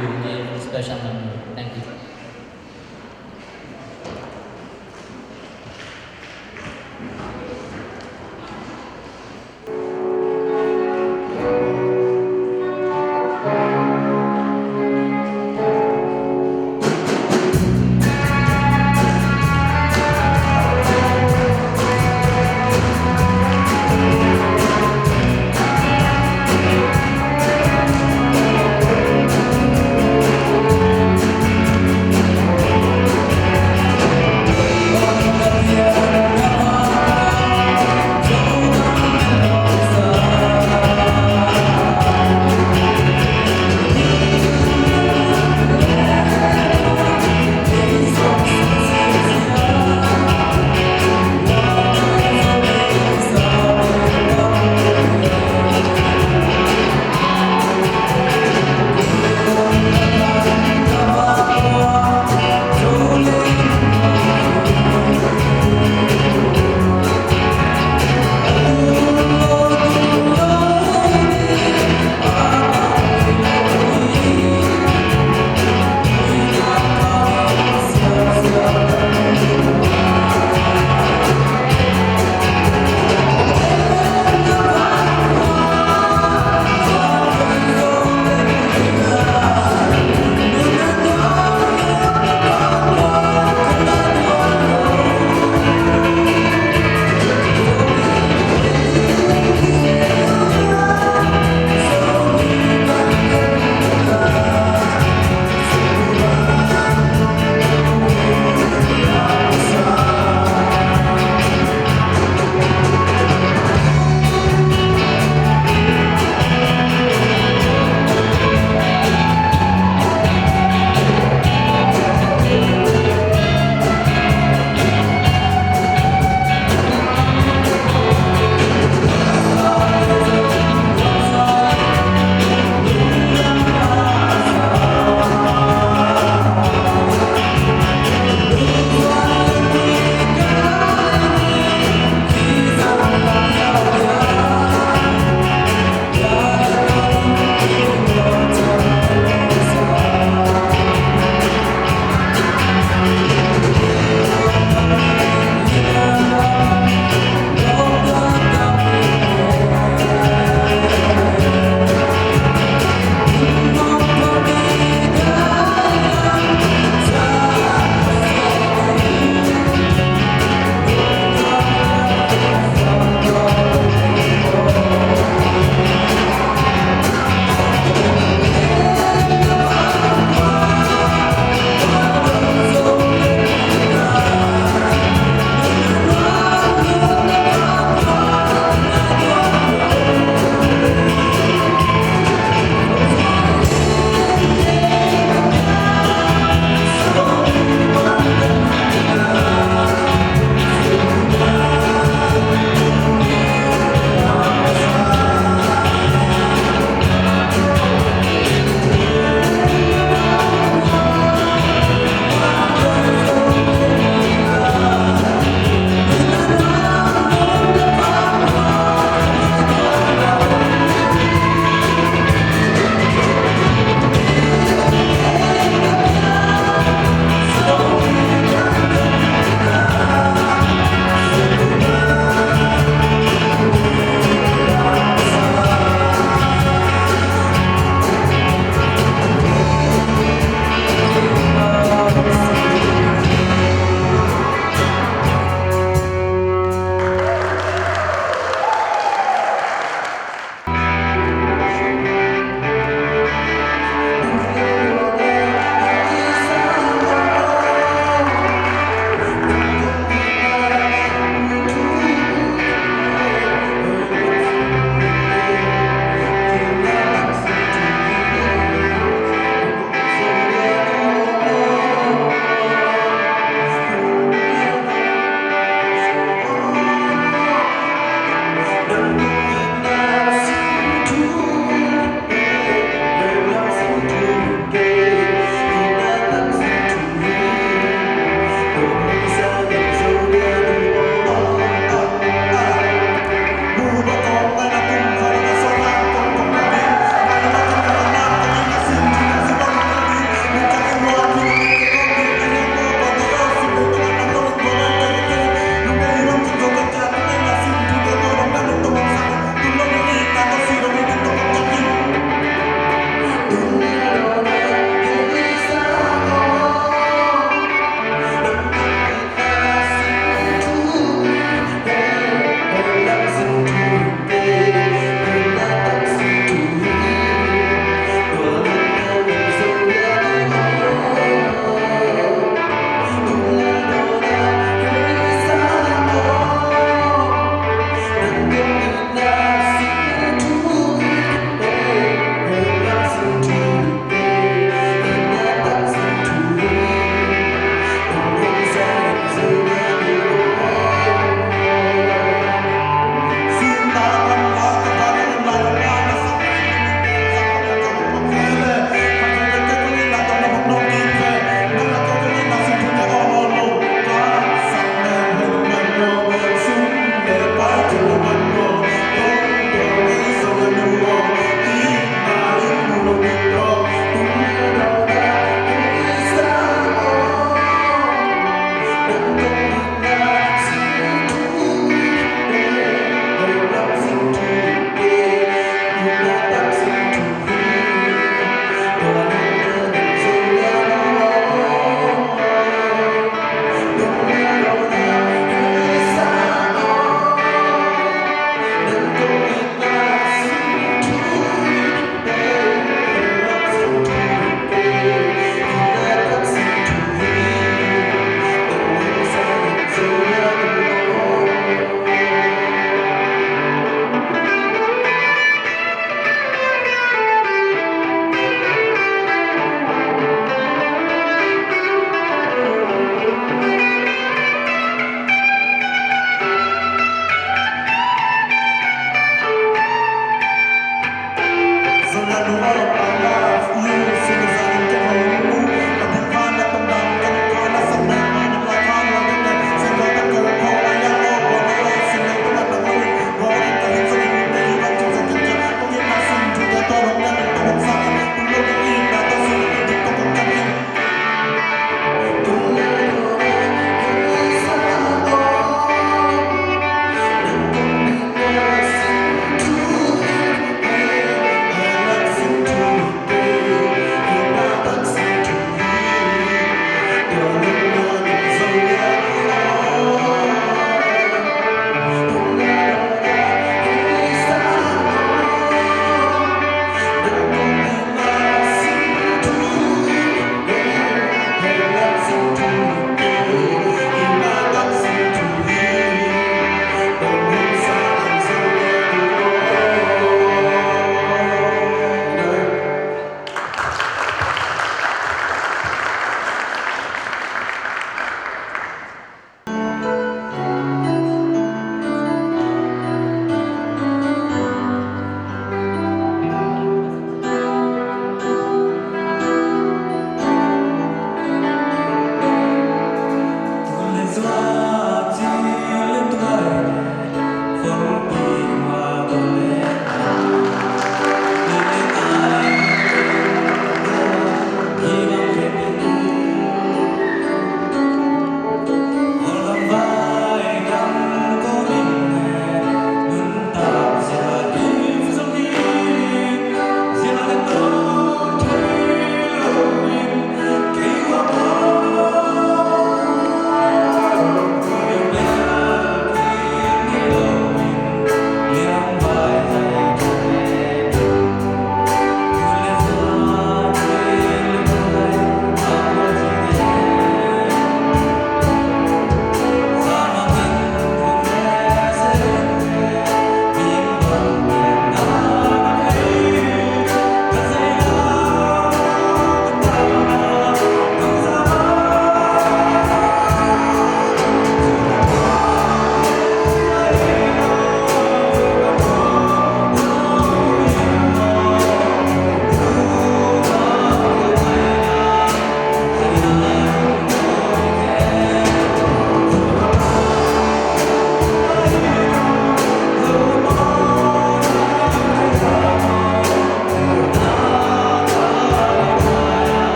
give special number. Thank you.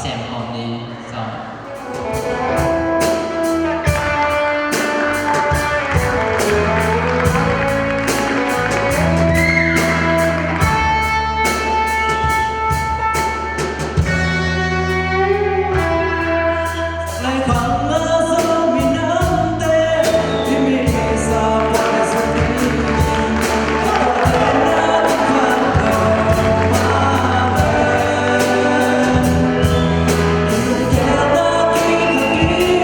xem hồn đi xong lại khoảng ngỡ gió miền Nam tê vì mi hề xa qua xuân đi có thể đã biết khoan cầu mà về đừng kẻ ta khi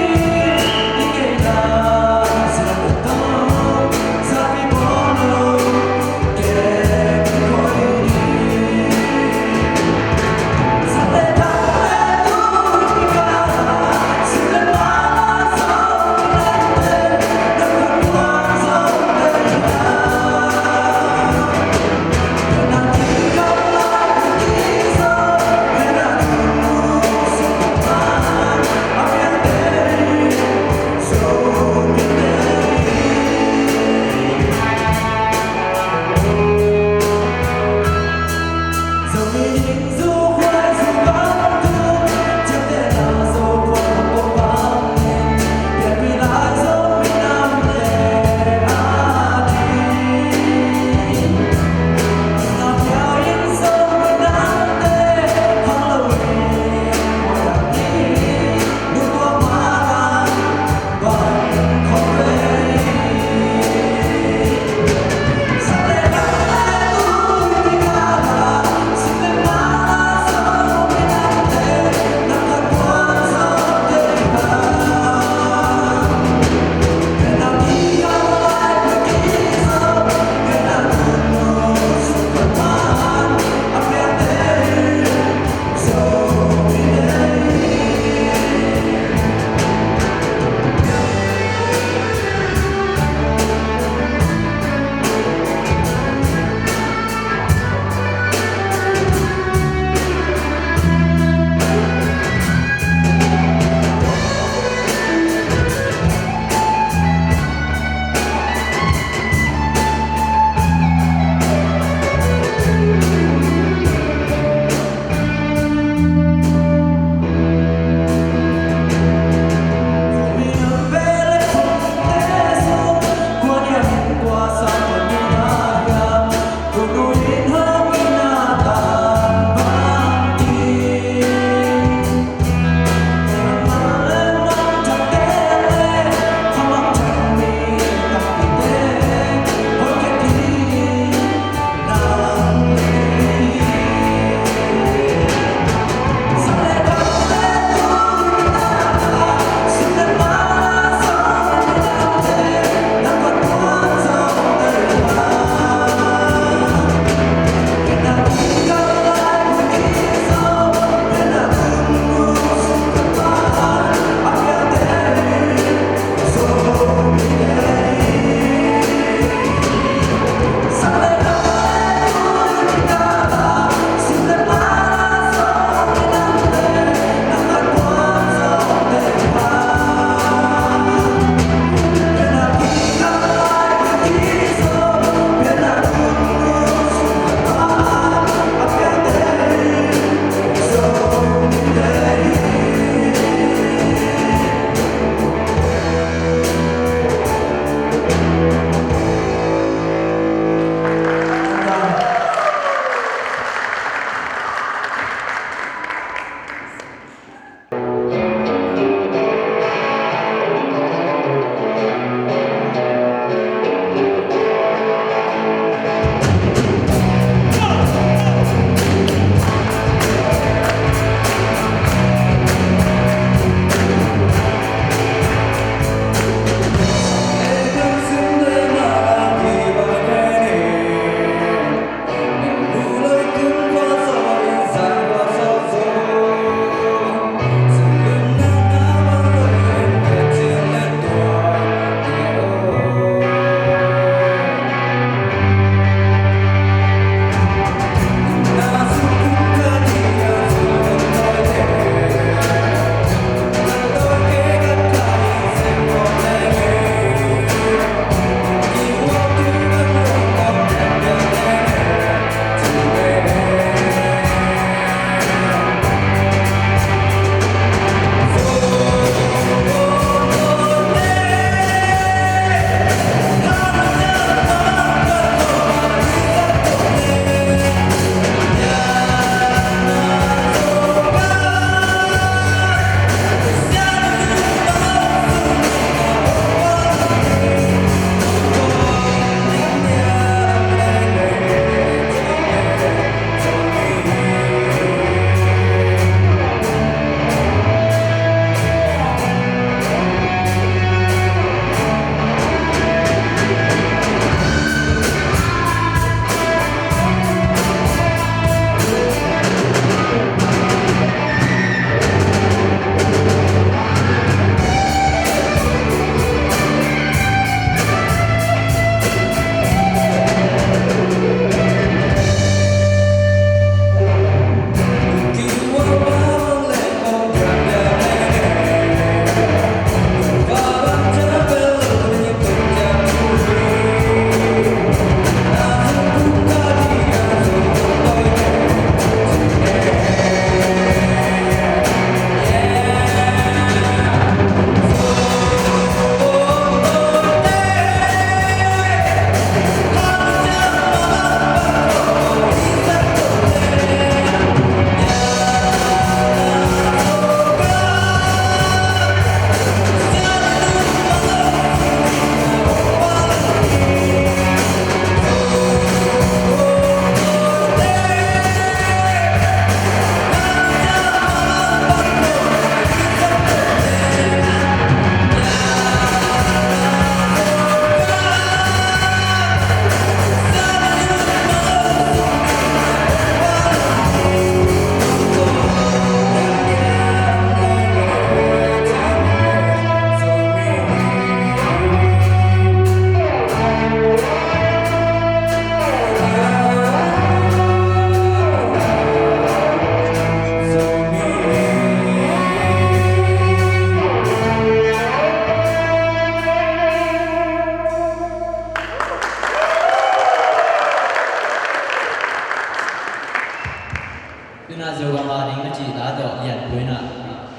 đối na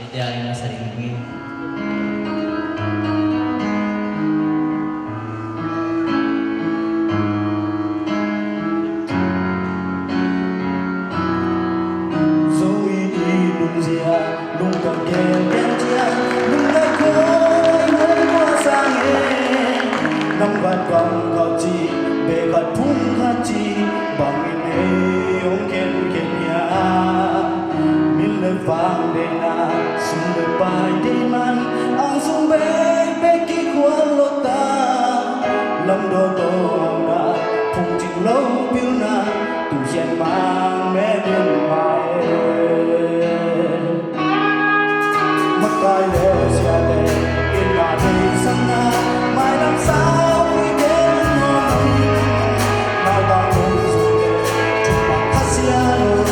ite ay na sa ring Rồi đi đừng dìa đừng còn kèm kèm chia đừng nói khơi khơi qua sang nghe năm vạn cầm khảo chi bề gạt phung khát chi bằng in hê ông kèm kèm nhà min lời vang đê na sung lời bài đê man ang sung bê bê kí quan lô ta lâm đô đô hồng na phung chinh lâu biêu na tu chen mang mẹ đêm mai mất cái lệ xe đê in là đi sang na mai năm sau khi đến hôm nào ta cũng rồi đê chụp bằng hát xe đô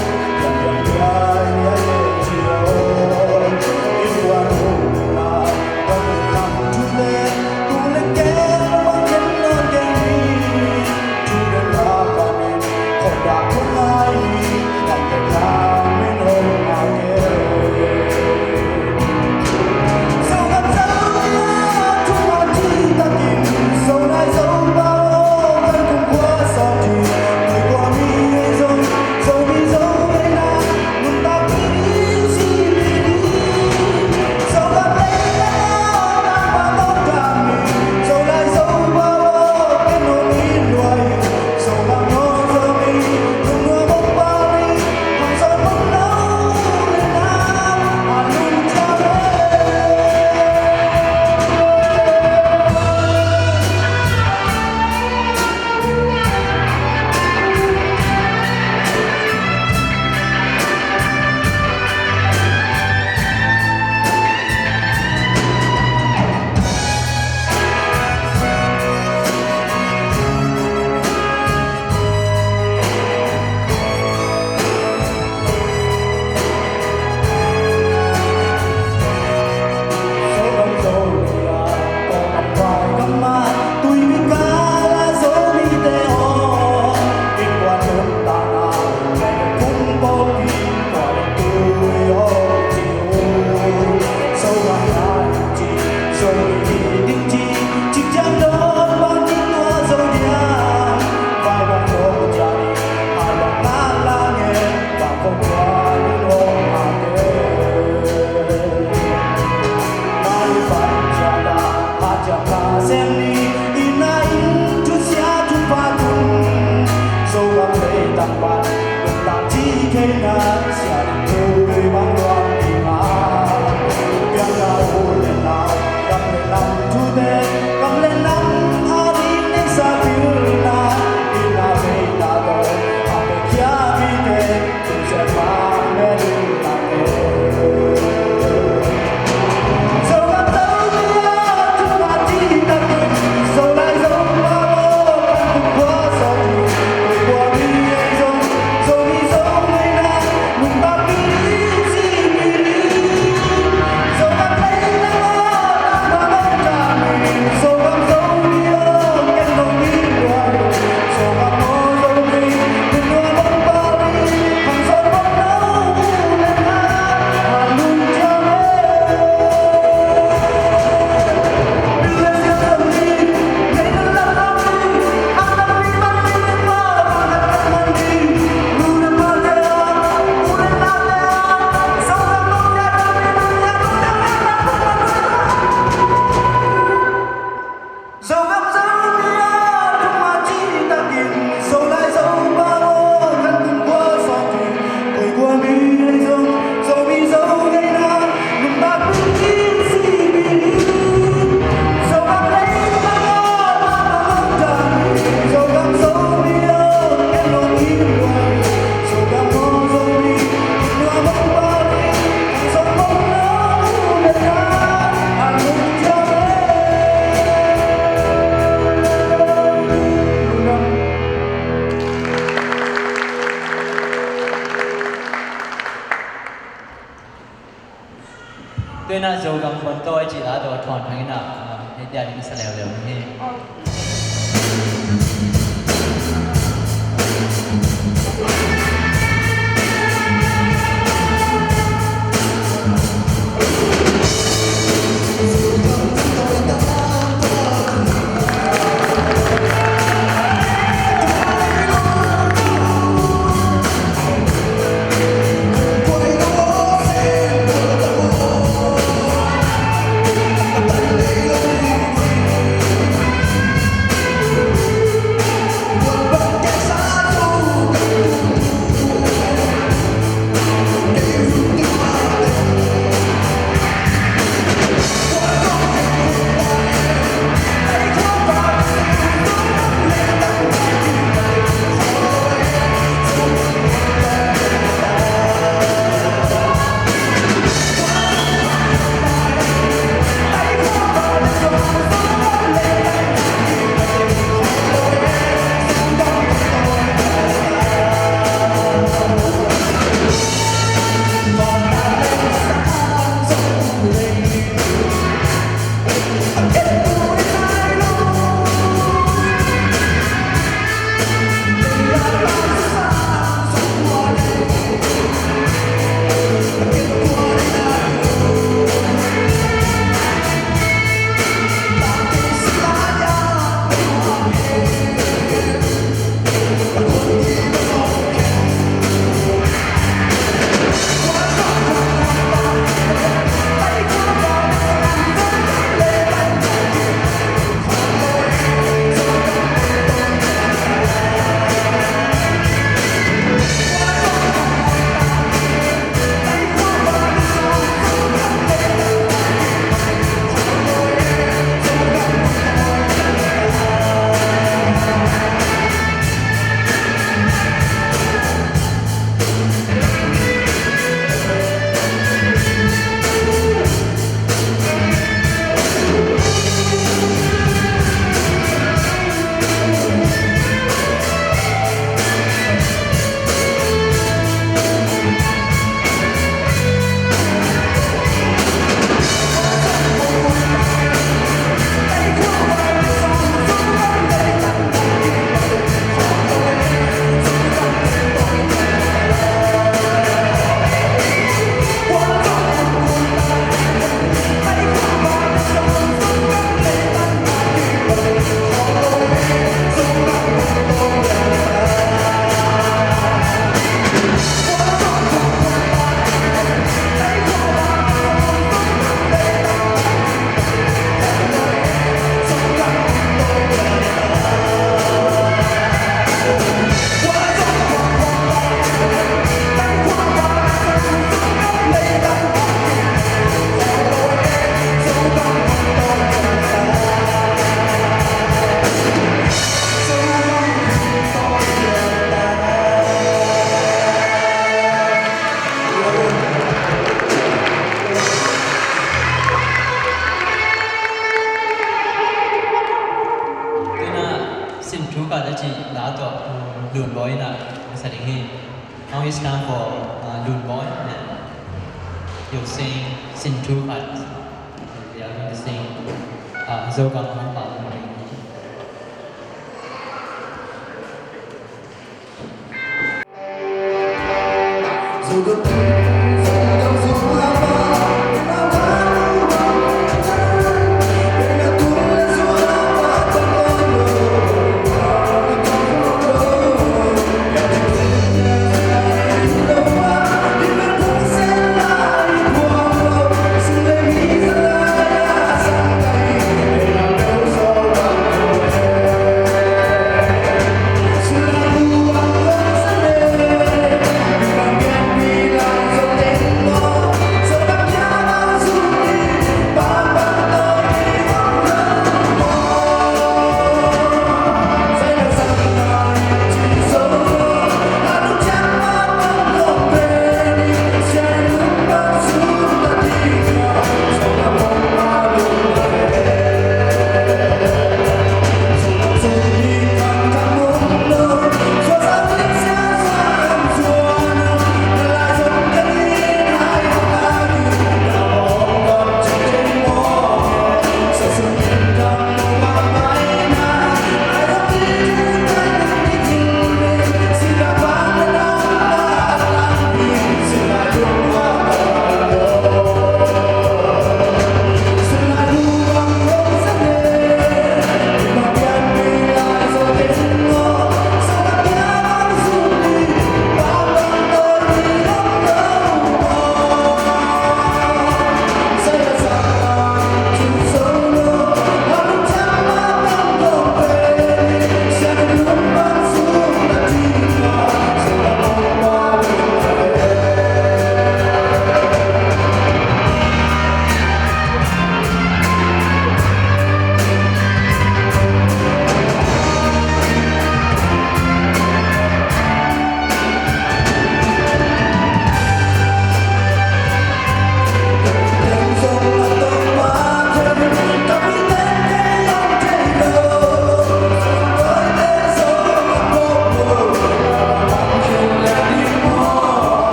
dần dần nhai chiều in qua hôm nào vẫn nằm chút đê tu lên kéo bằng chân non cây tu lên là cả nên không đã không ai làm cái nào nên hôm nào kia sau gặp dấu chúng ta chỉ ta tìm sau này dấu bao vẫn cùng qua sau thì người qua mi ấy rồi dấu đi dấu về là muốn ta nghĩ gì đi sau gặp đây ta bao tóc cả mình sau này dấu bao cái nỗi đi loài sau gặp nó giờ mình đừng nur bốc bao đi không sao bốc lâu lên nào mà luôn cho về số đông rồi có gặp phải gặp mà tôi biết cả là dấu đi tê ho đi qua đường ta nào ngày cũng có khi gọi là tôi ho chiều sâu ngày ai chỉ rồi thì định chi chỉ chẳng đơn bao nhiêu tua dấu dia vài vòng phố cha đi hai vòng lá la nghe và không qua những hôm mà Mari panjada ajaka semni ina intu sia tu patun so gam le tampan ta chi kena sia tu bang doan di ma biang na u le na gam le nam tu de gam le nam ari ne sa bil na ina ve na do ape kya vi de tu se ma me na ke sau gặp dấu bia chúng ta chỉ ta tìm sau này dấu bao vẫn cùng qua sau thì người qua đi ấy rồi rồi đi dấu người nào mình ta nghĩ gì đi sau gặp lấy nào đang bóng cả mình sau gặp dấu bia cái lòng đi loài sau gặp nó dấu đi mình đua bóng bao đi hàng dấu bóng đâu lên hát mà luôn cho dấu gặp dấu bia chúng ta chỉ ta tìm sau lại dấu bao vẫn cùng qua sau thì người qua mi ấy rồi dấu đi dấu gây ra mình ta cứ nghĩ gì đi dấu gặp lấy bao bóng cả mình dấu gặp dấu bia cái nỗi đi loài dấu gặp nó dấu đi đua bóng bao đi dấu bóng nó lên ra hàng lúc cho đối na dấu gam phần tôi chỉ là đồ thọn thằng nào ite ay na sa leo he it's time for Loon Boy and he'll sing two parts. They are going to sing Zogang Hong Bao.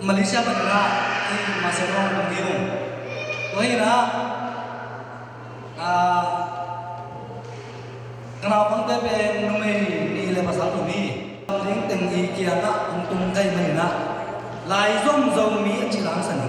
Malaysia Manila ini masih orang pengiung. Wahina kenapa kita numai ni le pasal ini? Ling tinggi kiana untung kai Manila. Lai zong zong mi cilang seni.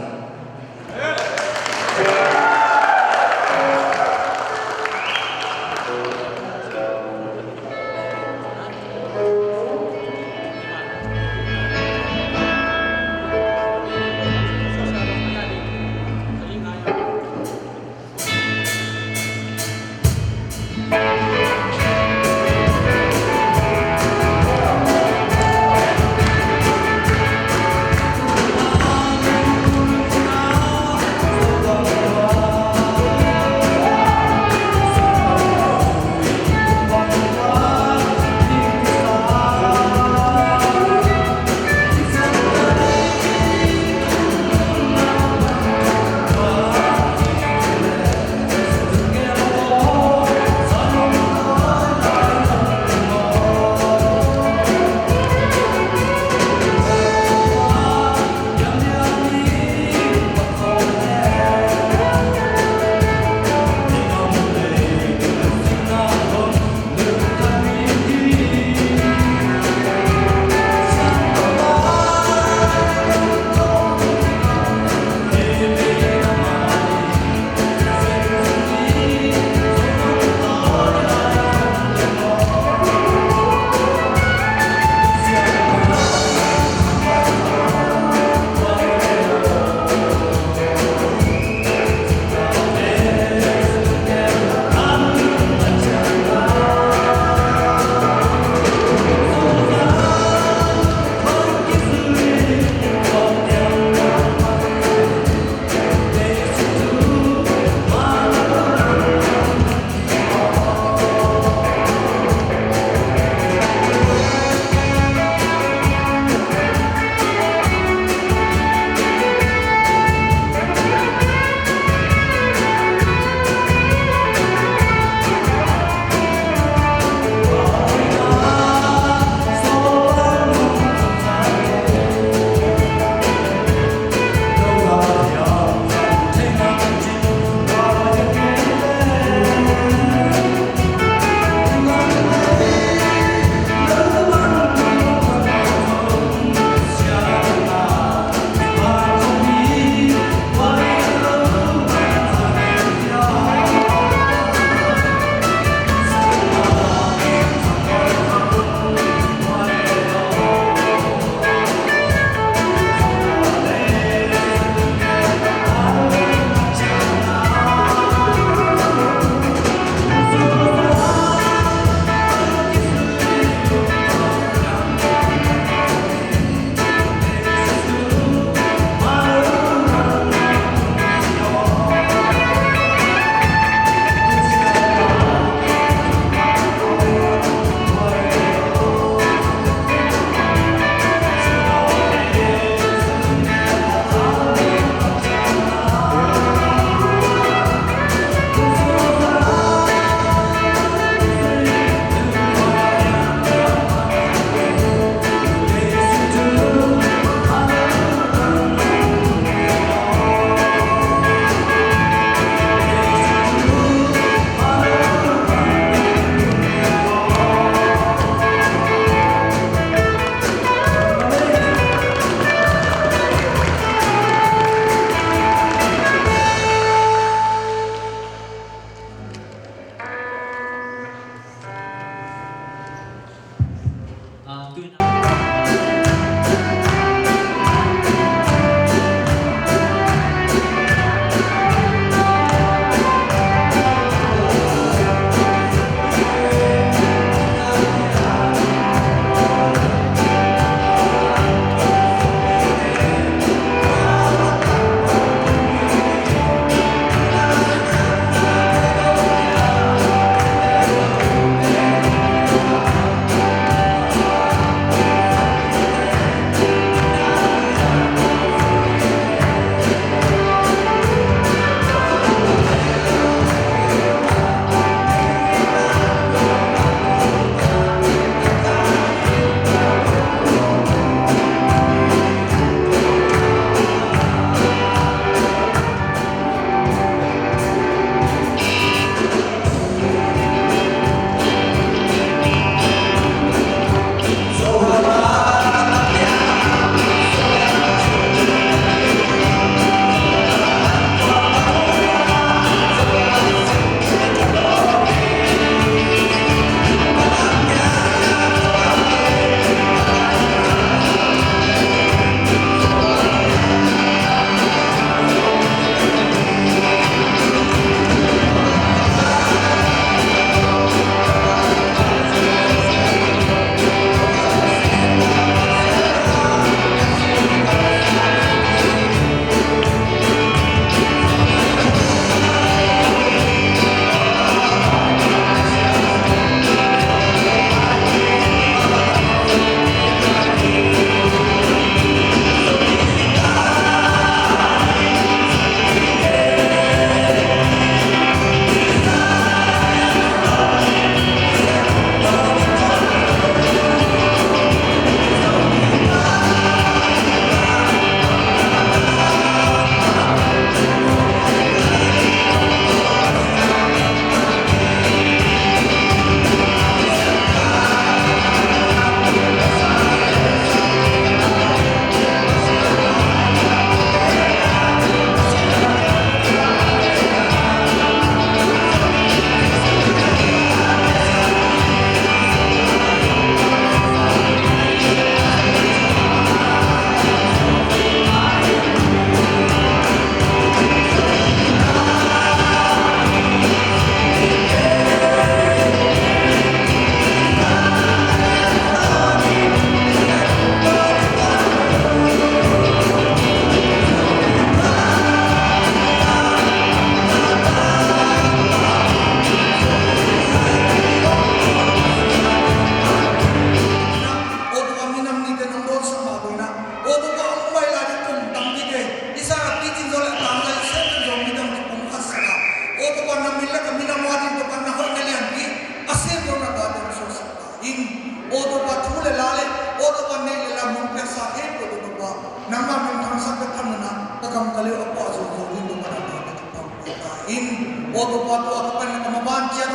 to pa to ka na maban chia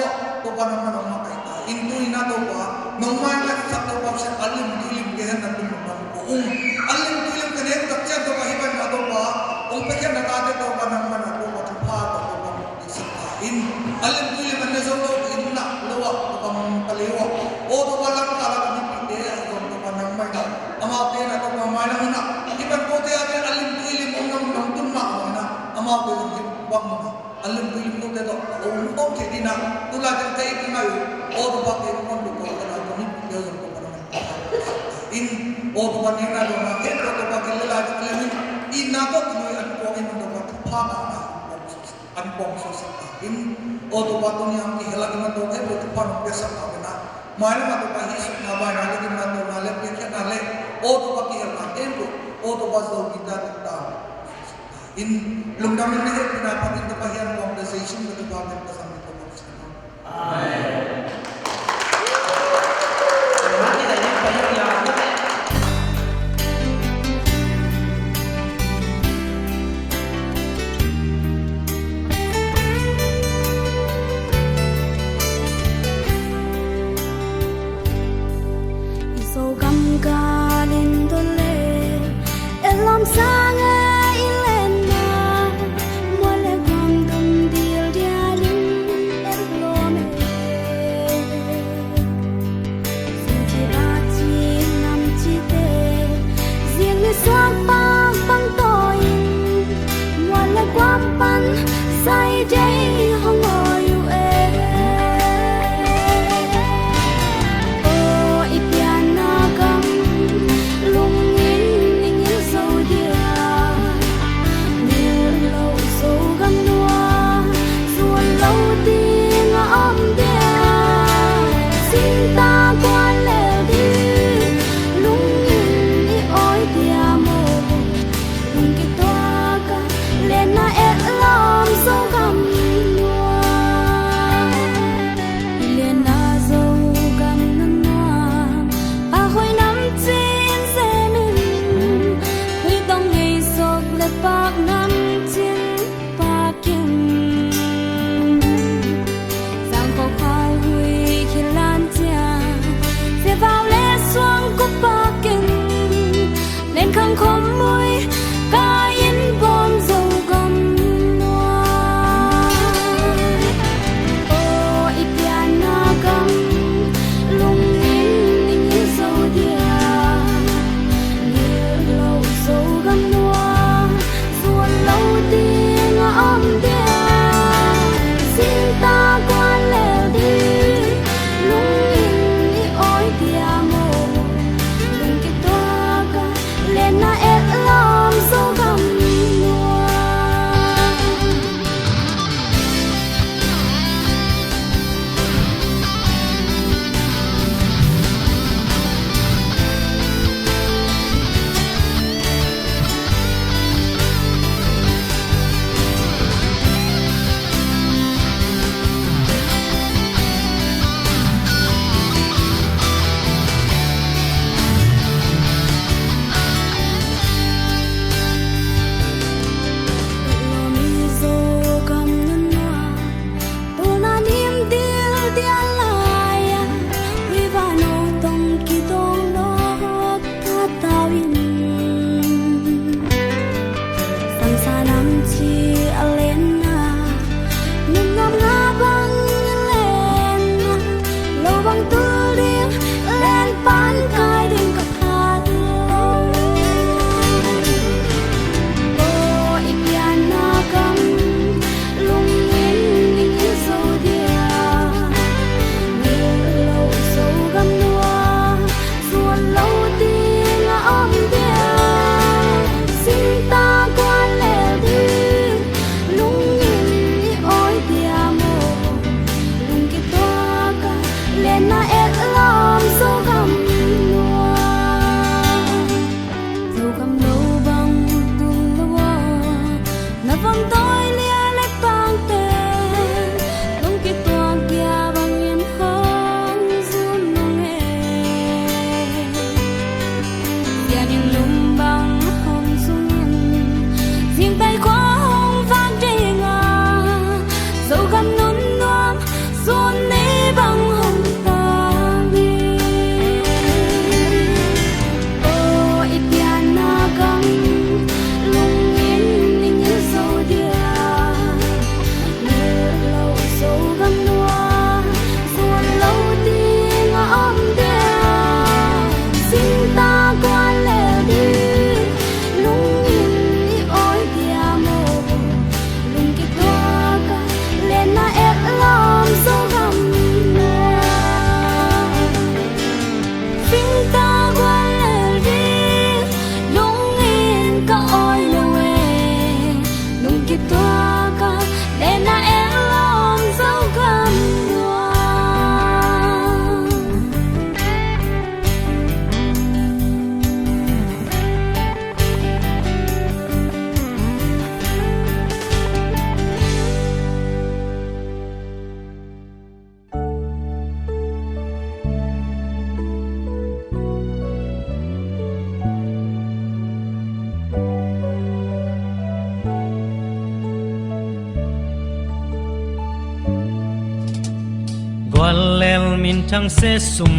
to pa na manong makai ta in tu ina to pa nong mai na sa to pa sa alim tulim ge na tu ma ko alim tulim ka ne ka chia to pa hiban na to pa pe kya na ta to pa na man to pa pa to pa sa in alim tulim na zo to in na lo wa to pa paliwa o to pa lang ka la ni pi de zo to pa nang mai na ama te na to pa mai na na hiban ko te ate alim tulim ong nong tun ma na ama ko bang na alim tulim ko te to o ke dina tula jang kai ku na yo o to pa ke kon ko na to ni de zo to pa na in o to pa ni na do na ke to pa ke la ke ni in na to tu an ko in do pa pa na an pong so sa in o to pa to ni ang ki hela ki na to ke to pa no pe sa ka na mai na to pa hi su na ba na le na to na le pe ke na le o to pa ki hela ke to o to pa zo ki ta ta in lungdam ni he pina pa in to pa hian conversation with the government ka sam to pa sa Amen. Mati dah ni payah ya. Iso gam galin dole elam sange ilena mole gam dum dil dialin elome min thang se sum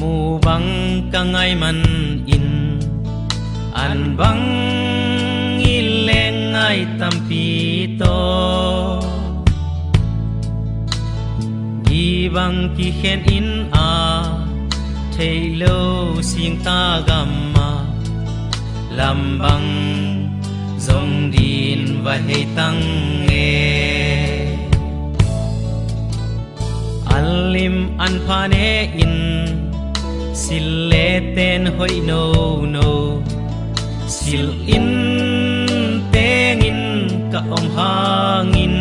mu bang ka ngai man in an bang ileng ngai tampi to gi bang ki khen in a thei lo sing ta gamma lam bang dòng din và hay tăng nghe alim an phane in sil le ten hoi no no sil in teng in ka om hangin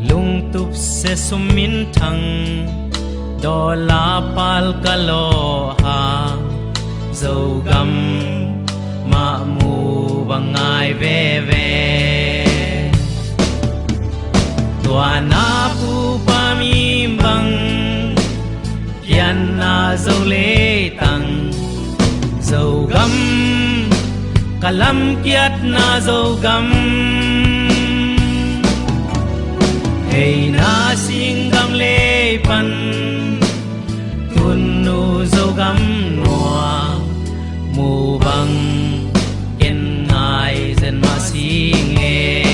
lung tup se sumin thang do la pal ka lo ha dầu găm mà mù bằng ai về về tua na pu pa mi bang kian na dầu lê tăng dầu găm kalam kiat na dầu găm hey na sing gam lê pan tun nu dầu găm noa mù băng yên ngài dân mà xí nghe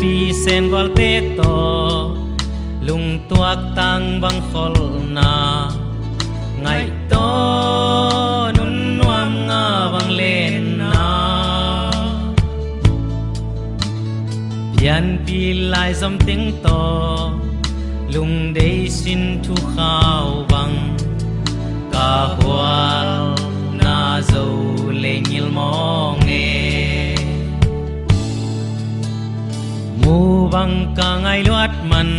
pi sen gol te to lung tuak tang bang khol na ngai to nun nuam nga bang len na pian pi lai som ting to lung dei sin thu khao bang ka hwal na zo le ngil mong e mu bang ka ngai luat man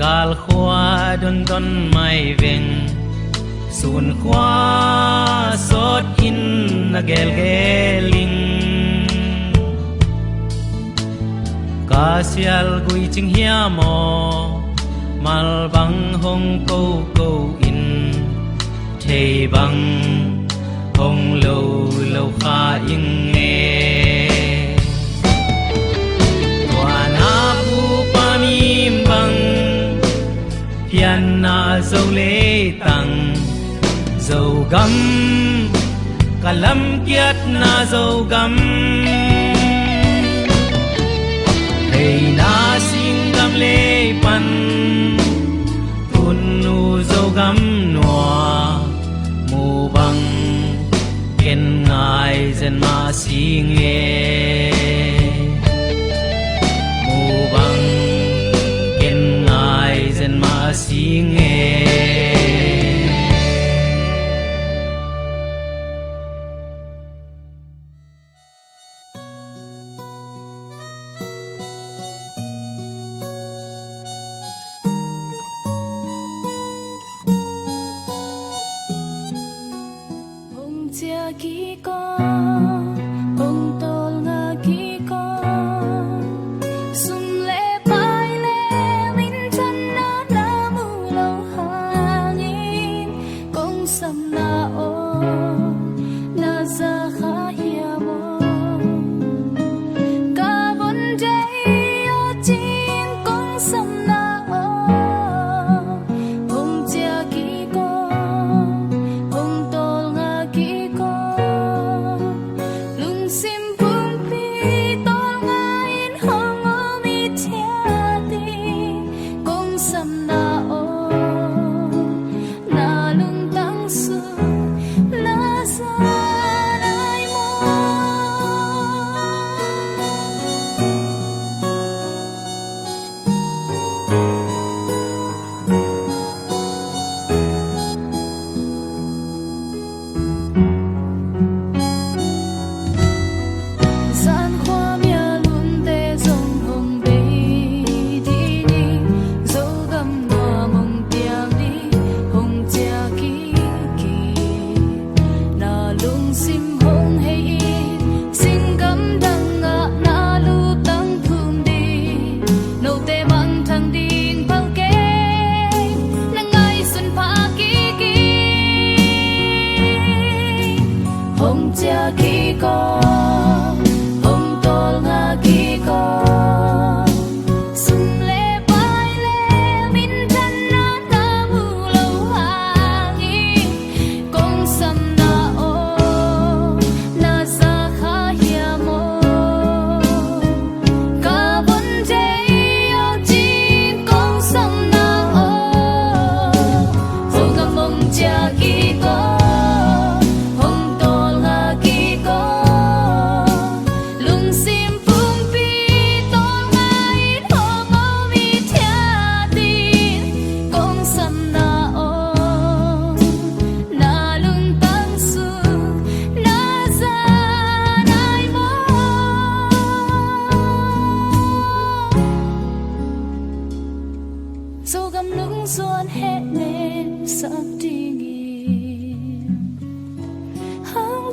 gal khwa don don mai veng sun khwa sot in na gel geling ka sial gui ching hia mo mal bang hong ko ko in thei bang hong lo lo kha ing nghe pian na dầu lê tăng dầu găm kalam kiat na dầu găm hey na sing gam lê pan tun nu dầu găm noa mu bang ken ngai zen ma si nghe mu bang ken ngai zen ma si nghe na Số gầm lưng xuân hết nên sắp đi nghỉ hăng